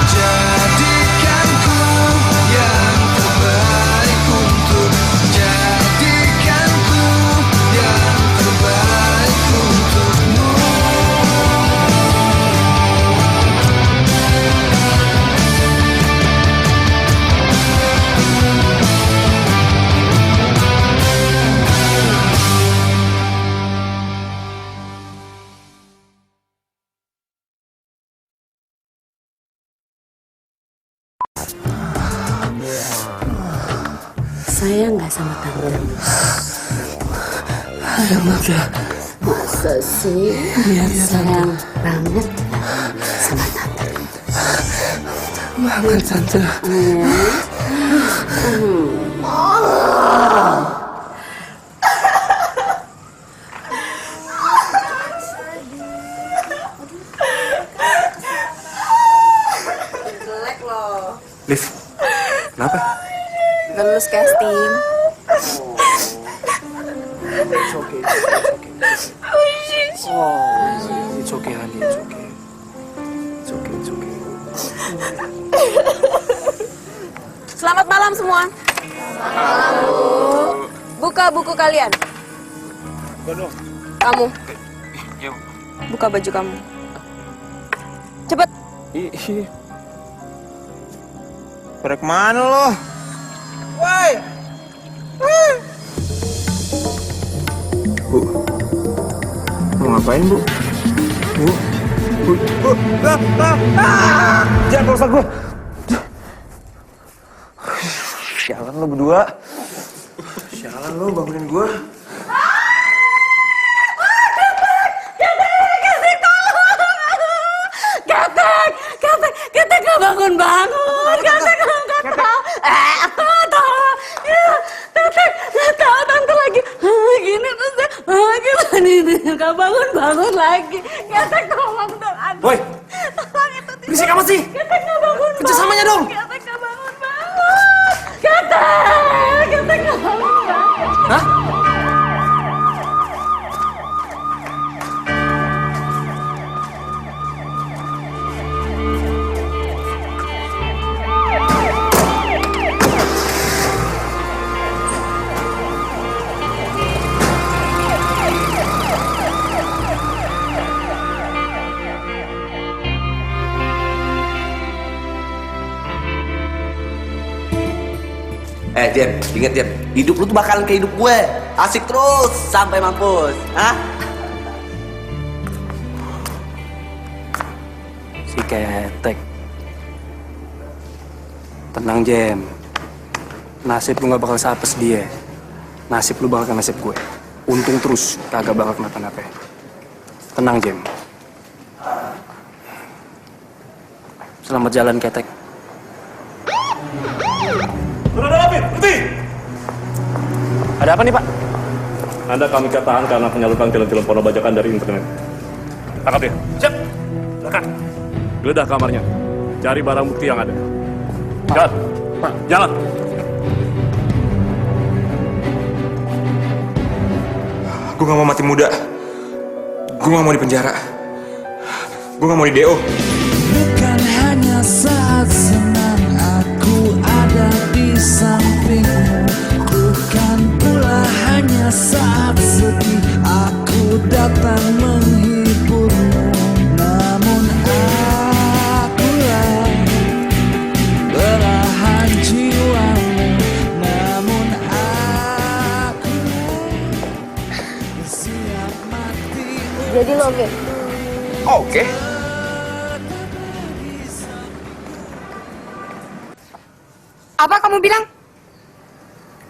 jadikan ku yang terbaik untuk, jadikan ku yang terbaik untukmu. Sayang nggak sama tante? Sayang banget. Masa sih? Sayang banget sama tante. Banget tante. Jelek loh. Liv, kenapa? Udah lulus casting. It's okay. It's okay, honey. It's okay. It's okay. Selamat malam semua. Buka buku kalian. Kamu. Buka baju kamu. Cepet. Pada kemana lo? Woi! Bu, mau ngapain bu? Bu, jangan perusak gue. Sialan lo berdua. Sialan lo bangunin gue. Ketek gak bangun-bangun. Ketek gak tahu. Ketek gak tahu tante lagi gini terus dia gimana ini gak bangun-bangun lagi. Ketek tolong dong. Woi, berisik apa sih? Ketek gak bangun-bangun. Kerjasamanya dong. Ketek gak bangun-bangun. Ketek gak bangun-bangun. Hah? Jem, inget Jem, hidup lu tuh bakalan kayak hidup gue. Asik terus sampai mampus. Hah? Si Ketek. Tenang Jem. Nasib lu gak bakal seapes dia. Nasib lu bakal ke nasib gue. Untung terus, kagak bakal kenapa-napa. Tenang Jem. Selamat jalan Ketek. Saudara David, berhenti! Ada apa nih Pak? Anda kami katakan karena menyalurkan film-film porno bajakan dari internet. Tangkap dia. Siap. Silakan. Geledah kamarnya. Cari barang bukti yang ada. Jalan. Jalan. Gue gak mau mati muda. Gue gak mau di penjara. Gue gak mau di DO. Bukan hanya saat senang aku ada di sampingmu, bukan pula hanya saat sedih aku datang menghiburmu, namun akulah belahan jiwamu, Jadi lo oke? Oke. Apa kamu bilang?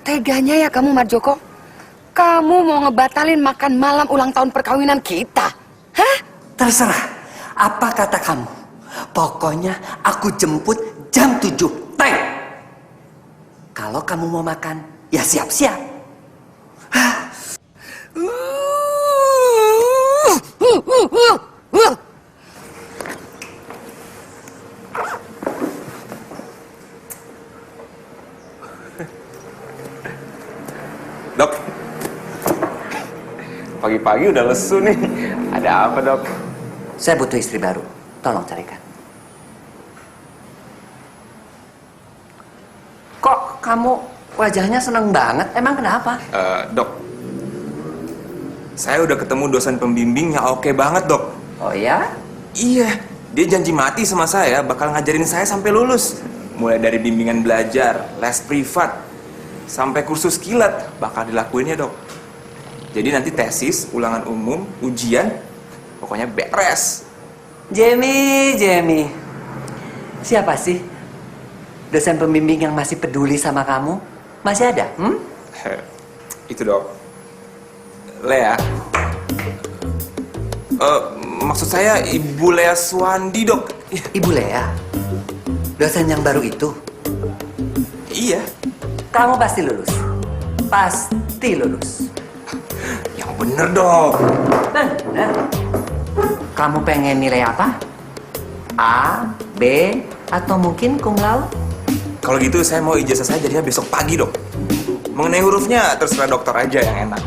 Teganya ya kamu, Marjoko. Kamu mau ngebatalin makan malam ulang tahun perkawinan kita? Hah? Terserah. Apa kata kamu? Pokoknya aku jemput jam 7. Teng! Kalau kamu mau makan, ya siap-siap. Dok, pagi-pagi udah lesu nih. Ada apa, Dok? Saya butuh istri baru. Tolong carikan. Kok kamu wajahnya seneng banget? Emang kenapa? Dok, saya udah ketemu dosen pembimbing yang oke banget, Dok. Oh ya? Iya, dia janji mati sama saya bakal ngajarin saya sampai lulus. Mulai dari bimbingan belajar, les privat, sampai kursus kilat bakal dilakuinnya, Dok. Jadi nanti tesis, ulangan umum, ujian, pokoknya beres. Jamie. Siapa sih dosen pembimbing yang masih peduli sama kamu? Masih ada? Itu, Dok. Lea. Maksud saya Ibu Lea Swandi, Dok. Ibu Lea? Dosen yang baru itu? Iya. Kamu pasti lulus. Pasti lulus. Yang bener, Dok. Bener. Kamu pengen nilai apa? A, B, atau mungkin cum laude? Kalau gitu saya mau ijazah saya jadinya besok pagi, Dok. Mengenai hurufnya terserah dokter aja yang enak.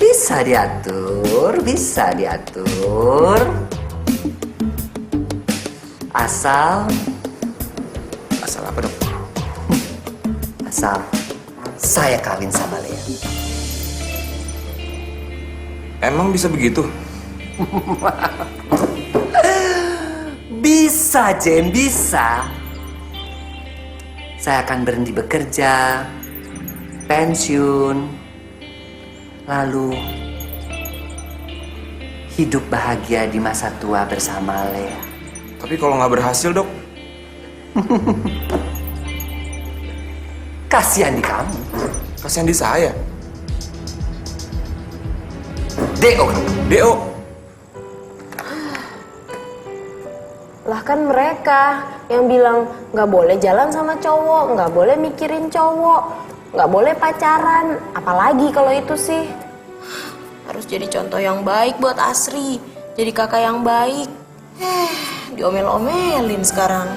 Bisa diatur, bisa diatur. Asal apa, Dok? Asal saya kawin sama Lea. Emang bisa begitu? Bisa, Jen, bisa. Saya akan berhenti bekerja, pensiun, lalu hidup bahagia di masa tua bersama Lea. Tapi kalau nggak berhasil, Dok? Kasihan di kamu. Kasihan di saya. DO. Lah kan mereka yang bilang nggak boleh jalan sama cowok, nggak boleh mikirin cowok, nggak boleh pacaran. Apalagi kalau itu sih. Harus jadi contoh yang baik buat Asri, jadi kakak yang baik. Diomel-omelin sekarang.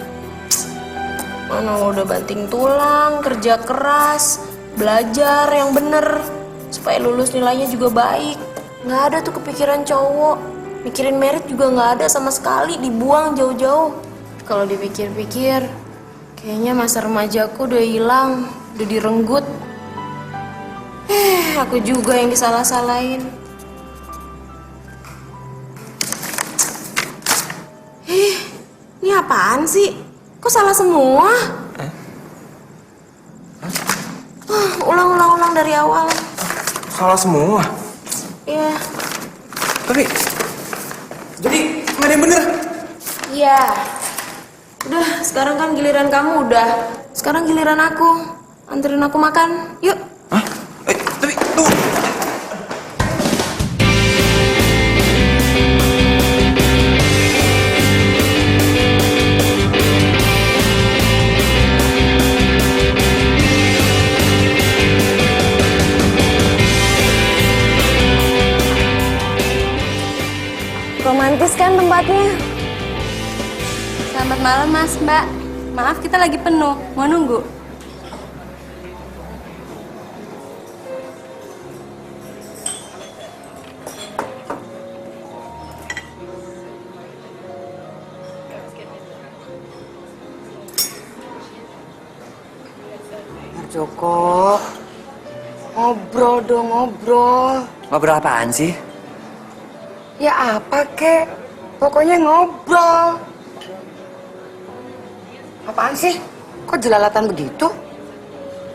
Mana udah banting tulang, kerja keras, belajar yang bener, supaya lulus nilainya juga baik. Nggak ada tuh kepikiran cowok, mikirin merit juga nggak ada sama sekali, dibuang jauh-jauh. Kalau dipikir-pikir, kayaknya masa remajaku udah hilang, udah direnggut. Aku juga yang disalah-salahin. Ini apaan sih? Kok salah semua? Ulang dari awal. Salah semua? Iya. Tapi, jadi nggak ada yang bener? Iya. Udah, sekarang kan giliran kamu udah. Sekarang giliran aku. Anterin aku makan, yuk. Tapi, tunggu. Romantis kan tempatnya? Selamat malam Mas, Mbak. Maaf kita lagi penuh, mau nunggu? Joko, Ngobrol dong, ngobrol. ngobrol apaan sih? Ya apa kek? Pokoknya ngobrol. Apaan sih? Kok jelalatan begitu?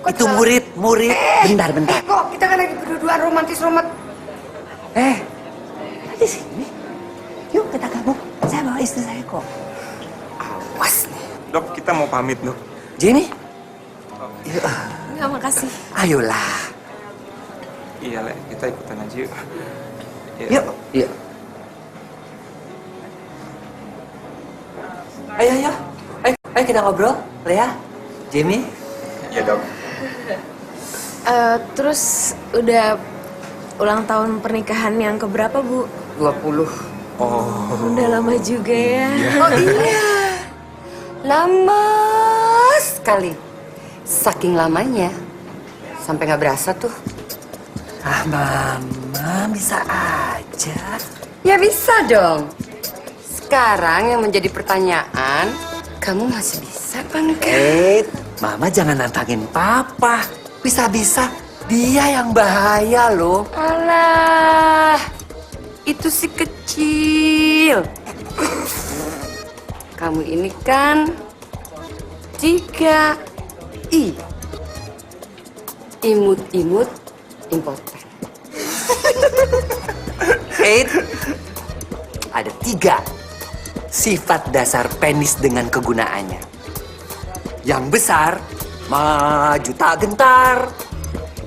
Itu murid. Bentar. Kok kita kan lagi berdua romantis. istri saya kok. Awas nih. Dok, kita mau pamit, Dok. Jamie? Enggak, makasih. Ayolah. Iya, Le. Kita ikutan aja yuk. Yuk. Yuk. Ayo. Ayo kita ngobrol, Lea. Jamie? Iya, Dok. Terus udah ulang tahun pernikahan yang keberapa, Bu? 20. Oh. Udah lama juga ya. Oh iya. Lama sekali. Saking lamanya. Sampai nggak berasa tuh. Ah, Mama, bisa aja. Ya bisa dong. Sekarang yang menjadi pertanyaan, kamu masih bisa apa enggak? Mama jangan nantangin Papa. Bisa-bisa dia yang bahaya loh. Alah, itu si kecil. Kamu ini kan 3I. Imut-imut impoten. Ada 3 sifat dasar penis dengan kegunaannya. Yang besar, maju tak gentar.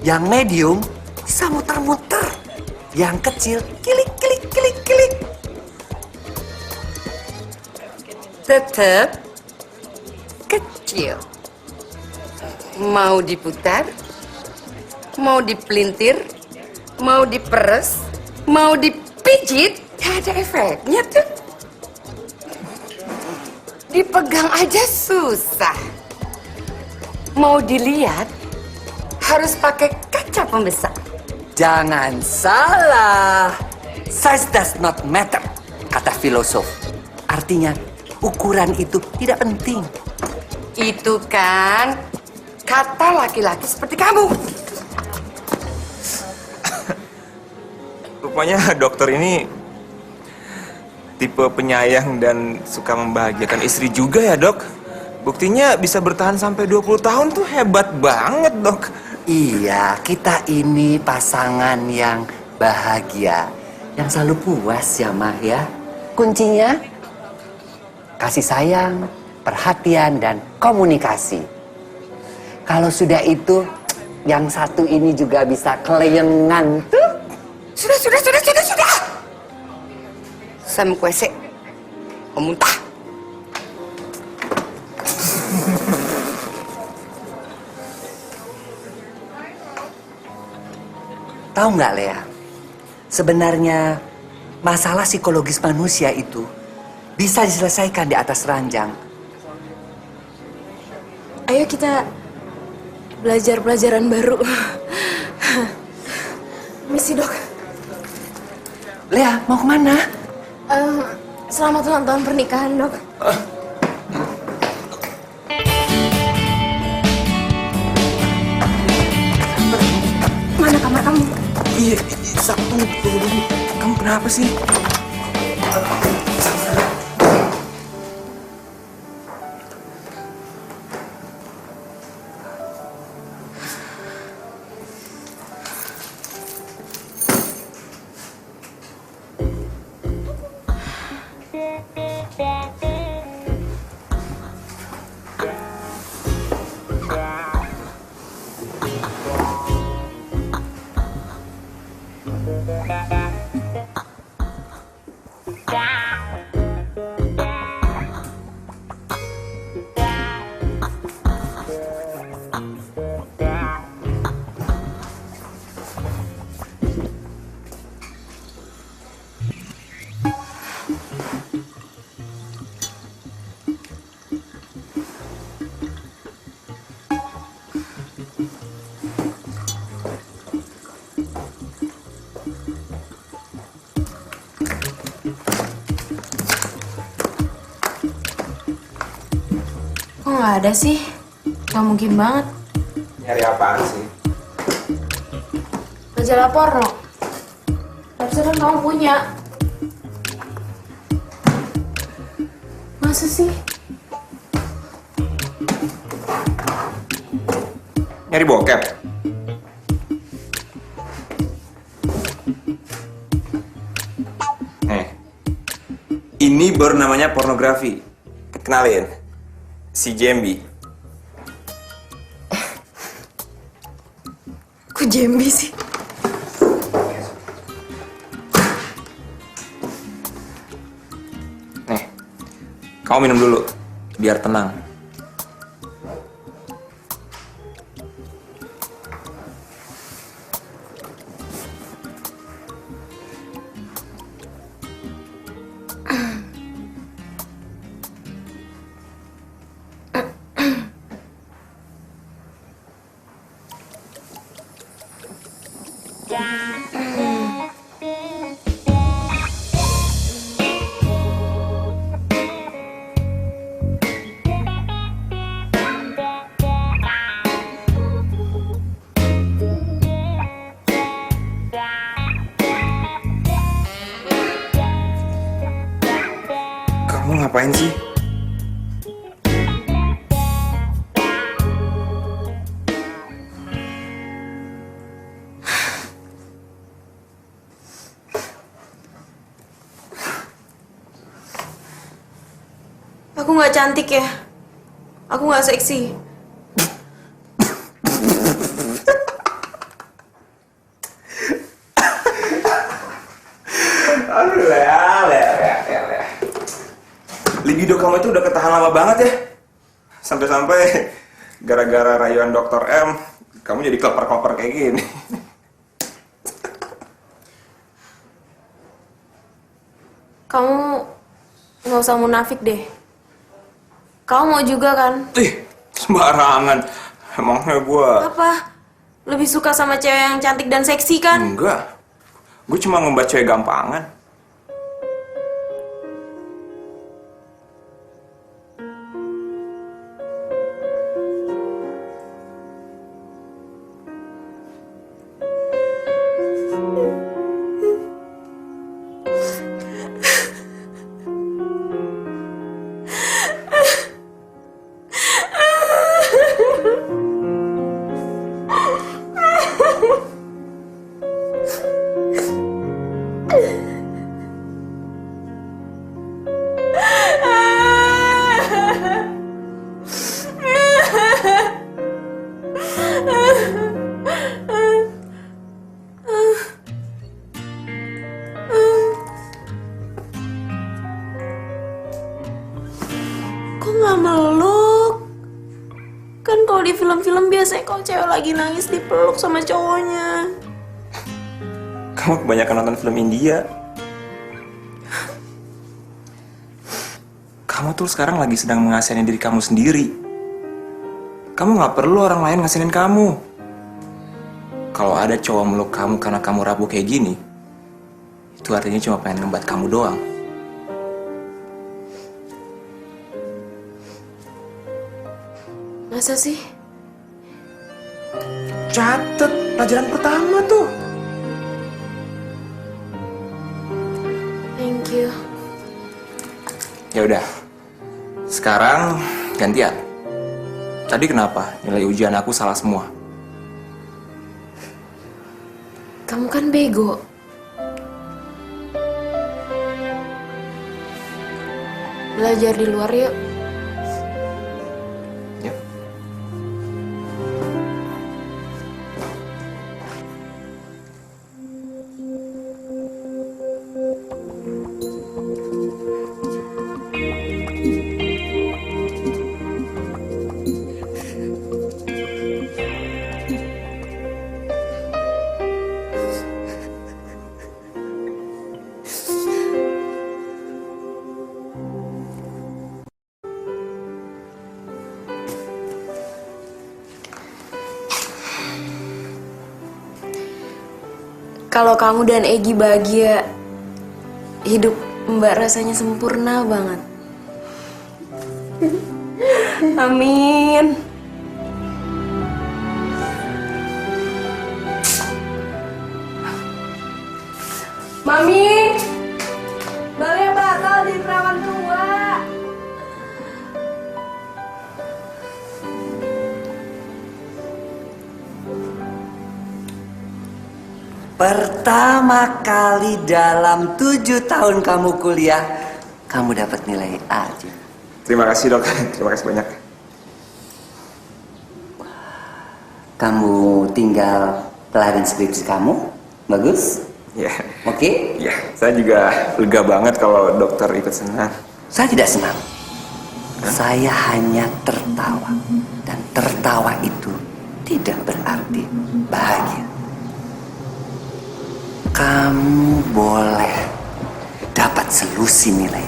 Yang medium, bisa muter-muter. Yang kecil, kilik. Tetap kecil. Mau diputar, mau dipelintir, mau diperes, mau dipijit, gak ada efeknya tuh. Dipegang aja susah. Mau dilihat, harus pakai kaca pembesar. Jangan salah. Size does not matter, kata filosof. Artinya, ukuran itu tidak penting. Itu kan kata laki-laki seperti kamu. Rupanya dokter ini tipe penyayang dan suka membahagiakan istri juga ya, Dok. Buktinya bisa bertahan sampai 20 tahun tuh hebat banget, Dok. Iya, kita ini pasangan yang bahagia, yang selalu puas ya, Mah ya. Kuncinya kasih sayang, perhatian, dan komunikasi. Kalau sudah itu, yang satu ini juga bisa keleyengan tuh. Sudah. Saya mau WC. Mau muntah. Tahu nggak, Lea? Sebenarnya masalah psikologis manusia itu bisa diselesaikan di atas ranjang. Ayo kita belajar pelajaran baru. Misi, Dok. Lea, mau kemana? Selamat ulang tahun pernikahan, Dok. Mana kamar kamu? Iya, tunggu dulu. Kamu kenapa sih? Kok nggak ada sih? Nggak mungkin banget. Nyari apaan sih? Majalah porno. Harusnya kan kamu punya. Masa sih? Nyari bokep? Ini baru namanya pornografi. Kenalin, si Jambi. Kok Jambi sih? Nih, kamu minum dulu, biar tenang. Kamu ngapain sih? Aku nggak cantik ya? Aku nggak seksi. Aduh, libido kamu itu udah ketahan lama banget ya. Sampai-sampai gara-gara rayuan Dr. M, kamu jadi keloper-keloper kayak gini. Kamu nggak usah munafik deh. Kamu mau juga kan? Sembarangan. Emangnya gua... Apa? Lebih suka sama cewek yang cantik dan seksi kan? Enggak. Gue cuma ngembat cewek gampangan. Kok nggak meluk? Kan kalau di film-film biasanya kalau cewek lagi nangis dipeluk sama cowoknya. Kamu kebanyakan nonton film India. Kamu tuh sekarang lagi sedang mengasihani diri kamu sendiri. Kamu nggak perlu orang lain ngasihinin kamu. Kalau ada cowok meluk kamu karena kamu rapuh kayak gini, itu artinya cuma pengen ngembat kamu doang. Masa sih? Catet pelajaran pertama tuh. Thank you. Ya udah. Sekarang gantian. Tadi kenapa nilai ujian aku salah semua? Kamu kan bego. Belajar di luar yuk. Kalau kamu dan Egy bahagia, hidup Mbak rasanya sempurna banget. Amin. Mami, balnya batal di perawan tua. Pertama kali dalam 7 tahun kamu kuliah, kamu dapat nilai A, Jim. Terima kasih, Dok. Terima kasih banyak. Kamu tinggal kelarin skripsi kamu. Bagus? Ya. Oke? Ya, saya juga lega banget kalau dokter ikut senang. Saya tidak senang. Saya hanya tertawa. Dan tertawa itu tidak berarti bahagia. Kamu boleh dapat selusi nilai.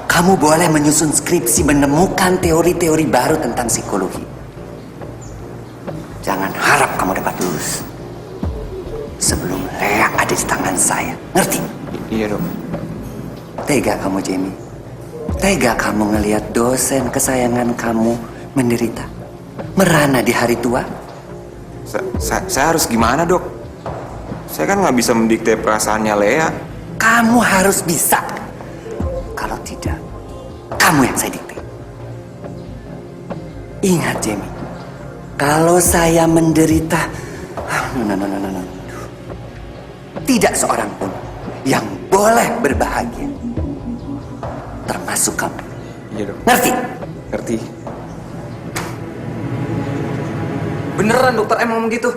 Kamu boleh menyusun skripsi menemukan teori-teori baru tentang psikologi. Jangan harap kamu dapat lulus sebelum Lea ada di tangan saya. Ngerti? Iya, Dok. Tega kamu, Jamie. Tega kamu ngelihat dosen kesayangan kamu menderita, merana di hari tua. Saya harus gimana, Dok? Saya kan nggak bisa mendikte perasaannya Lea. Kamu harus bisa. Kalau tidak, kamu yang saya dikte. Ingat, Jamie. Kalau saya menderita, no. Tidak seorang pun yang boleh berbahagia. Termasuk kamu. Iya, Dok. Ngerti? Ngerti. Beneran dokter M ngomong gitu?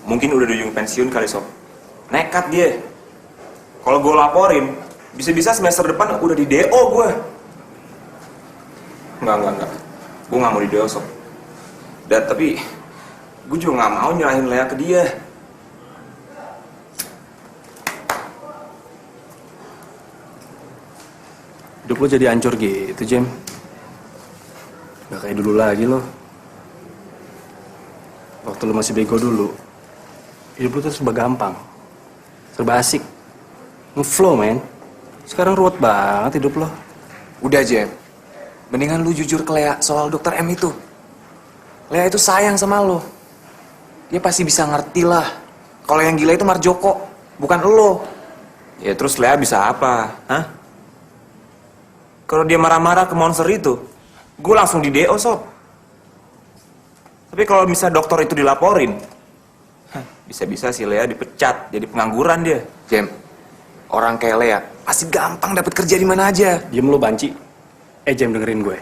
Mungkin udah di ujung pensiun kali, Sob. Nekat dia. Kalau gue laporin, bisa-bisa semester depan udah di DO gue. Enggak. Gue nggak mau di DO, Sob. Dan tapi, gue juga nggak mau nyerahin Lea ke dia. Hidup lo jadi hancur gitu, Jem. Gak kayak dulu lagi lo. Waktu lo masih bego dulu, hidup lo tuh serba gampang, serba asik, ngeflow, men. Sekarang ruwet banget hidup lo. Udah, Jem. Mendingan lu jujur ke Lea soal dokter M itu. Lea itu sayang sama lo. Dia pasti bisa ngerti lah. Kalau yang gila itu Marjoko, bukan lo. Ya terus Lea bisa apa? Hah? Kalau dia marah-marah ke monster itu, gue langsung di DO, Sob. Tapi kalau misalnya dokter itu dilaporin, bisa-bisa si Lea dipecat, jadi pengangguran dia. Jem, orang kayak Lea pasti gampang dapat kerja di mana aja. Diem lo, banci. Jem, dengerin gue.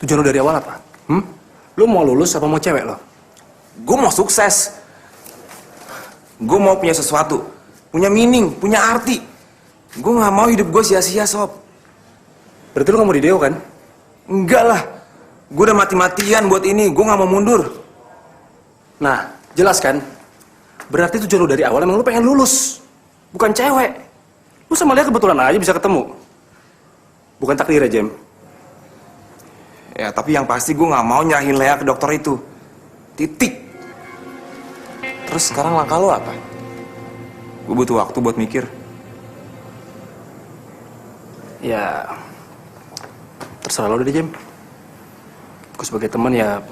Tujuan lo dari awal apa? Lo mau lulus apa mau cewek lo? Gue mau sukses. Gue mau punya sesuatu, punya meaning, punya arti. Gue nggak mau hidup gue sia-sia, Sob. Berarti lo gak mau di DO kan? Enggak lah. Gue udah mati-matian buat ini. Gue gak mau mundur. Nah, jelas kan? Berarti tujuan lo dari awal emang lo pengen lulus. Bukan cewek. Lo sama Lea kebetulan aja bisa ketemu. Bukan takdir ya, Jem? Ya, tapi yang pasti gue gak mau nyerahin Lea ke dokter itu. Titik. Terus sekarang langkah lo apa? Gue butuh waktu buat mikir. Ya, terserah lo deh, Jem. Gue sebagai teman ya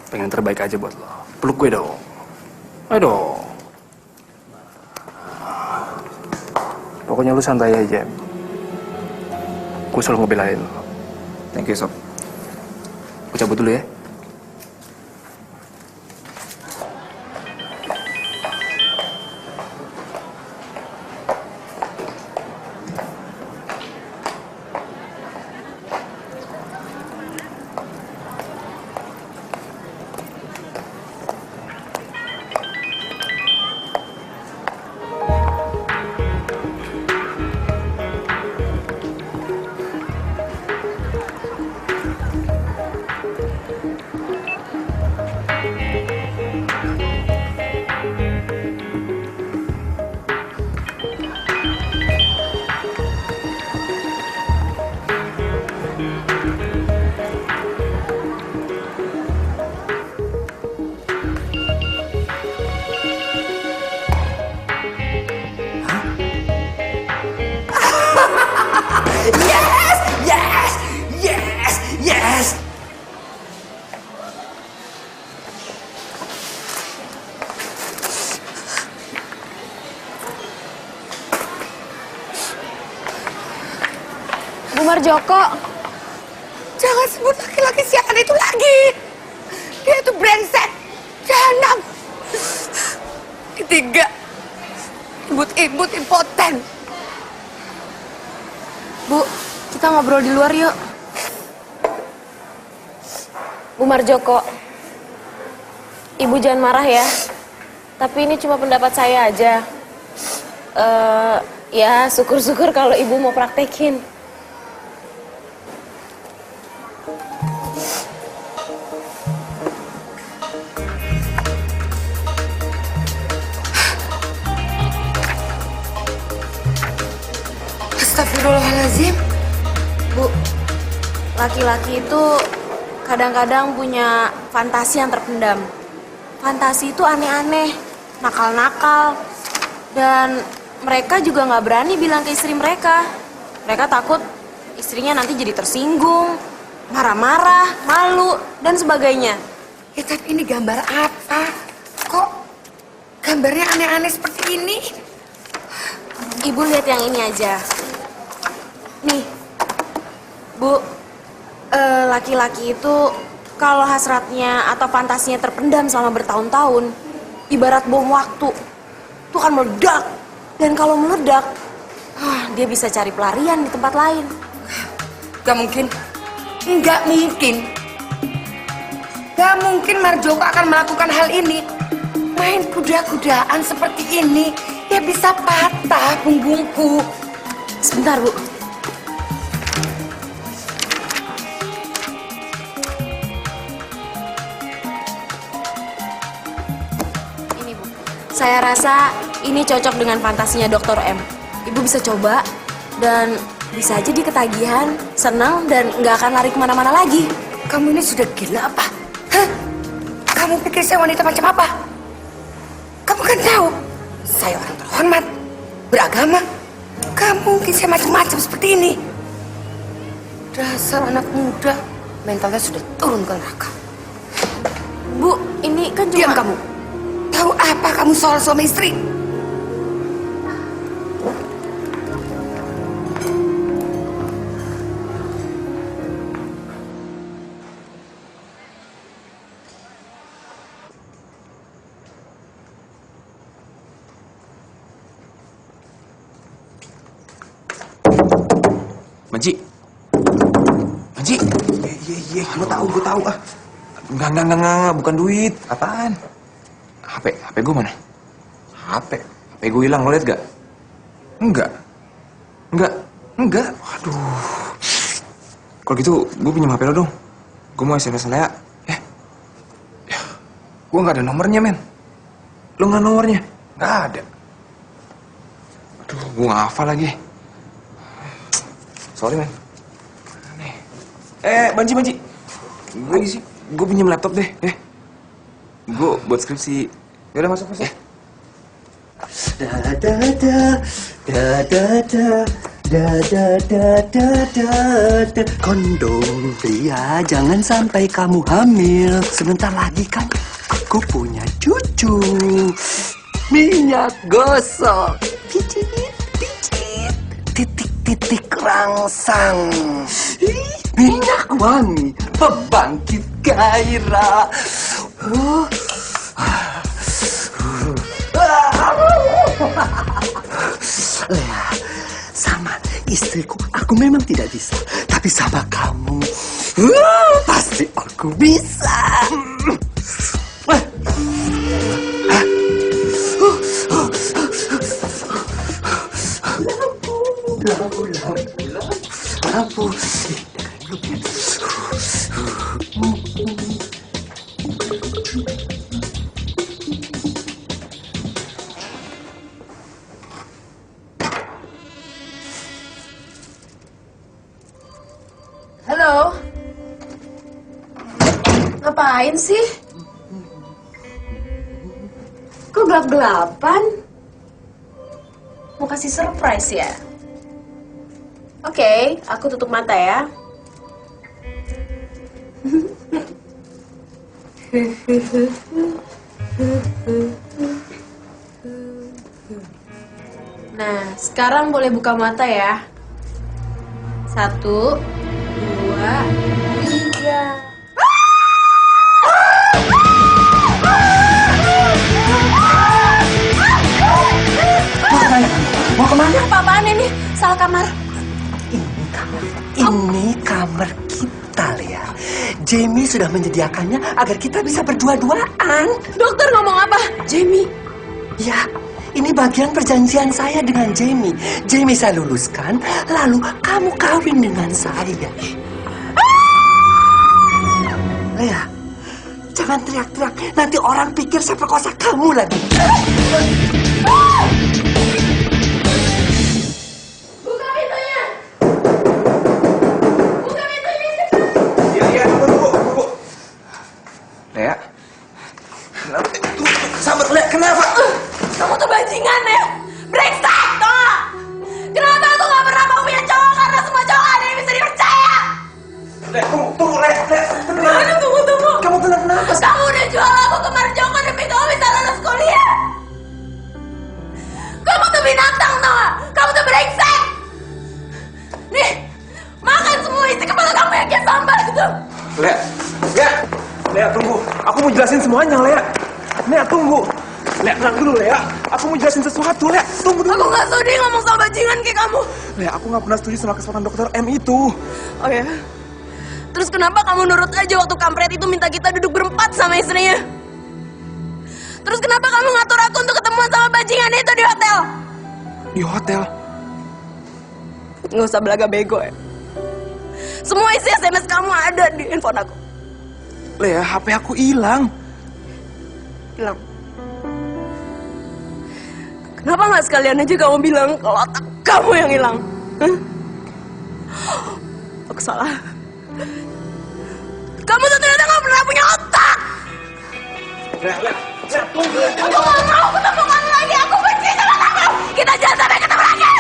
pengen terbaik aja buat lo. Peluk gue dong. Ayo dong. Pokoknya lu santai aja. Gue selalu ngebelain lo. Thank you, Sob. Gue cabut dulu ya. Yes! Bu Marjoko, Jangan sebut laki-laki sialan itu lagi. Dia itu brengsek, jahanam. Ketiga, ibut-ibut impoten. Bu, kita ngobrol di luar yuk. Bu Marjoko, Ibu jangan marah ya. Tapi ini cuma pendapat saya aja. Ya syukur-syukur kalau Ibu mau praktekin. Astagfirullahaladzim. Bu, laki-laki itu kadang-kadang punya fantasi yang terpendam. Fantasi itu aneh-aneh, nakal-nakal. Dan mereka juga nggak berani bilang ke istri mereka. Mereka takut istrinya nanti jadi tersinggung, marah-marah, malu, dan sebagainya. Ya tapi ini gambar apa? Kok gambarnya aneh-aneh seperti ini? Ibu lihat yang ini aja. Nih, Bu, laki-laki itu kalau hasratnya atau fantasinya terpendam selama bertahun-tahun, ibarat bom waktu, itu kan meledak. Dan kalau meledak, dia bisa cari pelarian di tempat lain. Gak mungkin. Nggak mungkin. Gak mungkin Marjoko akan melakukan hal ini. Main kuda-kudaan seperti ini, ya bisa patah punggungku. Sebentar, Bu. Ini, Bu. Saya rasa ini cocok dengan fantasinya Dr. M. Ibu bisa coba dan bisa jadi ketagihan, senang, dan nggak akan lari kemana-mana lagi. Kamu ini sudah gila apa? Hah? Kamu pikir saya wanita macam apa? Kamu kan tahu, saya orang terhormat, beragama. Kamu mungkin saya macam-macam seperti ini. Dasar anak muda, mentalnya sudah turun ke neraka. Bu, ini kan cuma... Diam kamu. Tahu apa kamu soal suami istri? Manci. Manci. Iya, gue tahu ah. Enggak, bukan duit. Apaan? HP gue mana? HP gue hilang, lo liat gak? Enggak. Waduh. Kalau gitu, gue pinjam HP lo dong. Gue mau SMS Lea. Ya. Gue nggak ada nomornya, men. Lo nggak nomornya? Nggak ada. Aduh, gue nggak hafal lagi. Sorry, men. Banci. Gue sih. Gue pinjam laptop deh, ya. Gue buat skripsi. Yaudah masuk. Ya. Kondom pria, jangan sampai kamu hamil. Sebentar lagi kan aku punya cucu. Minyak gosok, picit, titik rangsang. Minyak wangi, pembangkit gairah. Lea, sama istriku aku memang tidak bisa, tapi sama kamu pasti aku bisa. Lampu. Halo. Ngapain sih? Kok gelap-gelapan? Mau kasih surprise ya? Oke, aku tutup mata ya. Nah, sekarang boleh buka mata ya. 1, 2, 3. Mau kemana? Apa-apaan ini? Salah kamar. Ini Jamie sudah menyediakannya agar kita bisa berdua-duaan. Dokter ngomong apa? Jamie? Ya, ini bagian perjanjian saya dengan Jamie. Jamie saya luluskan, lalu kamu kawin dengan saya. Lea, jangan teriak-teriak. Nanti orang pikir saya perkosa kamu lagi. Buka pintunya! Buka pintunya! Iya, tunggu. Lea, Sabar, Lea, kenapa? Kamu tuh bajingan ya! Brengsek, tau gak? Kenapa aku gak pernah mau punya cowok? Karena semua cowok ada yang bisa dipercaya! Lea, tunggu, Lea, tenang. Tunggu. Kamu tenang, kenapa? Kamu udah jual aku ke Marjoko demi kamu bisa lulus kuliah! Kamu tuh binatang, tau gak? Kamu tuh brengsek! Nih, makan semua isi kepala kamu yang kayak sambal itu! Lea, tunggu. Aku mau jelasin semuanya, Lea. Lea, tunggu. Lea, tenang dulu, Lea. Aku mau jelasin sesuatu, Lea. Tunggu dulu. Aku gak sudi ngomong sama bajingan kayak kamu. Lea, aku gak pernah setuju sama kesempatan dokter M itu. Oh ya? Terus kenapa kamu nurut aja waktu kampret itu minta kita duduk berempat sama istrinya? Terus kenapa kamu ngatur aku untuk ketemuan sama bajingan itu di hotel? Di hotel? Nggak usah belaga bego ya. Semua isi SMS kamu ada di handphone aku. Lea, HP aku hilang. Hilang. Kenapa nggak sekalian aja kamu bilang kalau otak kamu yang hilang? Hah? Aku salah. Kamu tuh ternyata nggak pernah punya otak. Aku nggak mau ketemu kamu lagi. Aku benci sama kamu. Kita jangan sampai ketemu lagi.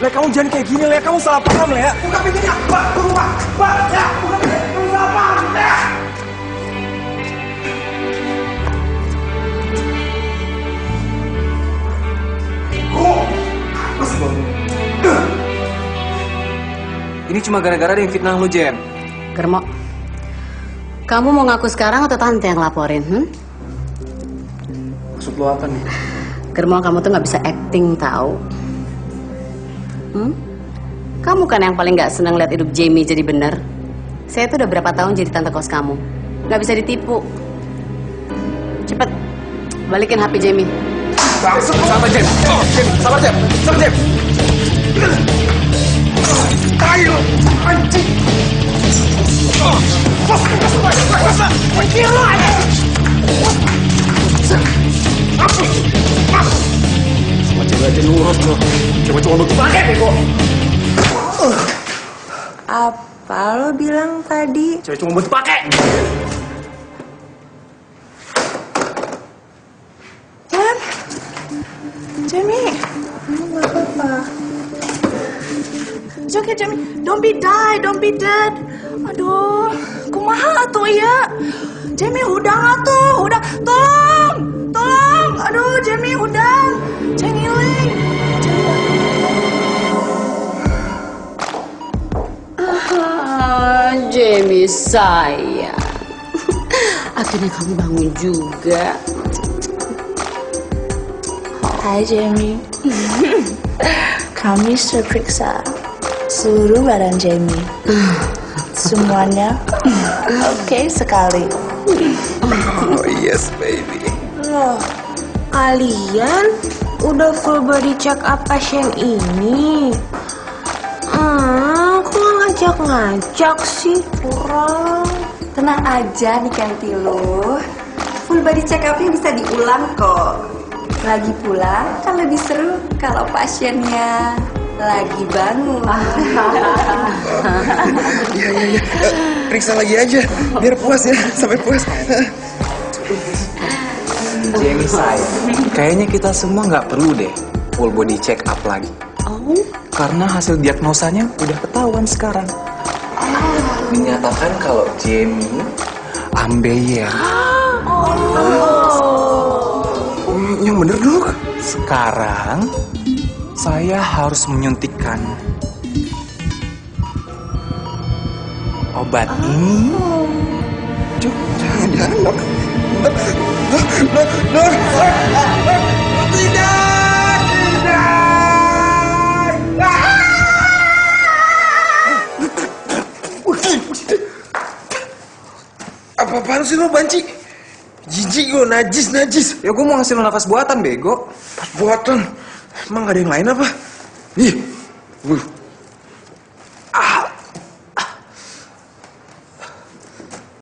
Lea, kamu jangan kayak gini, Lea. Kamu salah paham, Lea. Buka pintunya. Pak, tunggu, Pak. Pak, ya, buka pintunya. Kamu salah paham, Lea. ini cuma gara-gara ada yang fitnah lu, Jem. Germo, kamu mau ngaku sekarang atau tante yang laporin? Maksud lu apa nih? Germo, kamu tuh nggak bisa acting tahu. Kamu kan yang paling nggak seneng lihat hidup Jamie jadi bener. Saya tuh udah berapa tahun jadi tante kos kamu, nggak bisa ditipu. Cepet, balikin HP Jamie. Sabar, Jem. Sabar, Jem. Ayo, anjing. Semua cewek aja nurut loh. Cewek cuma butuh pakai bego. Apa lo bilang tadi? Cewek cuma butuh pakai. Jamie, Nggak apa-apa. it's okay Jamie. Don't be dead. Aduh, kumaha tuh ya? Jamie udang atuh, udang. Tolong. Aduh, Jamie udang. Cengiling. Jamie sayang. Akhirnya kamu bangun juga. Hai Jamie. Kami sudah periksa seluruh badan Jamie. Semuanya oke sekali. Oh yes, baby. Loh, kalian udah full body check up pasien ini? Kok ngajak-ngajak sih? Kurang. Tenang aja nih Kanti lo. Full body check up-nya bisa diulang kok. Lagi pula kan lebih seru kalau pasiennya lagi bangun. Iya. Periksa lagi aja, biar puas ya, sampai puas. Jamie sayang, kayaknya kita semua nggak perlu deh full body check up lagi. Karena hasil diagnosanya udah ketahuan sekarang. Menyatakan kalau Jamie ambeien. Yang bener dok. Sekarang saya harus menyuntikkan obat ini. Jangan dok. Dok. Tidak. Apa-apaan sih lo, Banci? Jijik gue, najis. Ya gue mau ngasih lo nafas buatan, bego. Nafas buatan? Emang gak ada yang lain apa? Ih,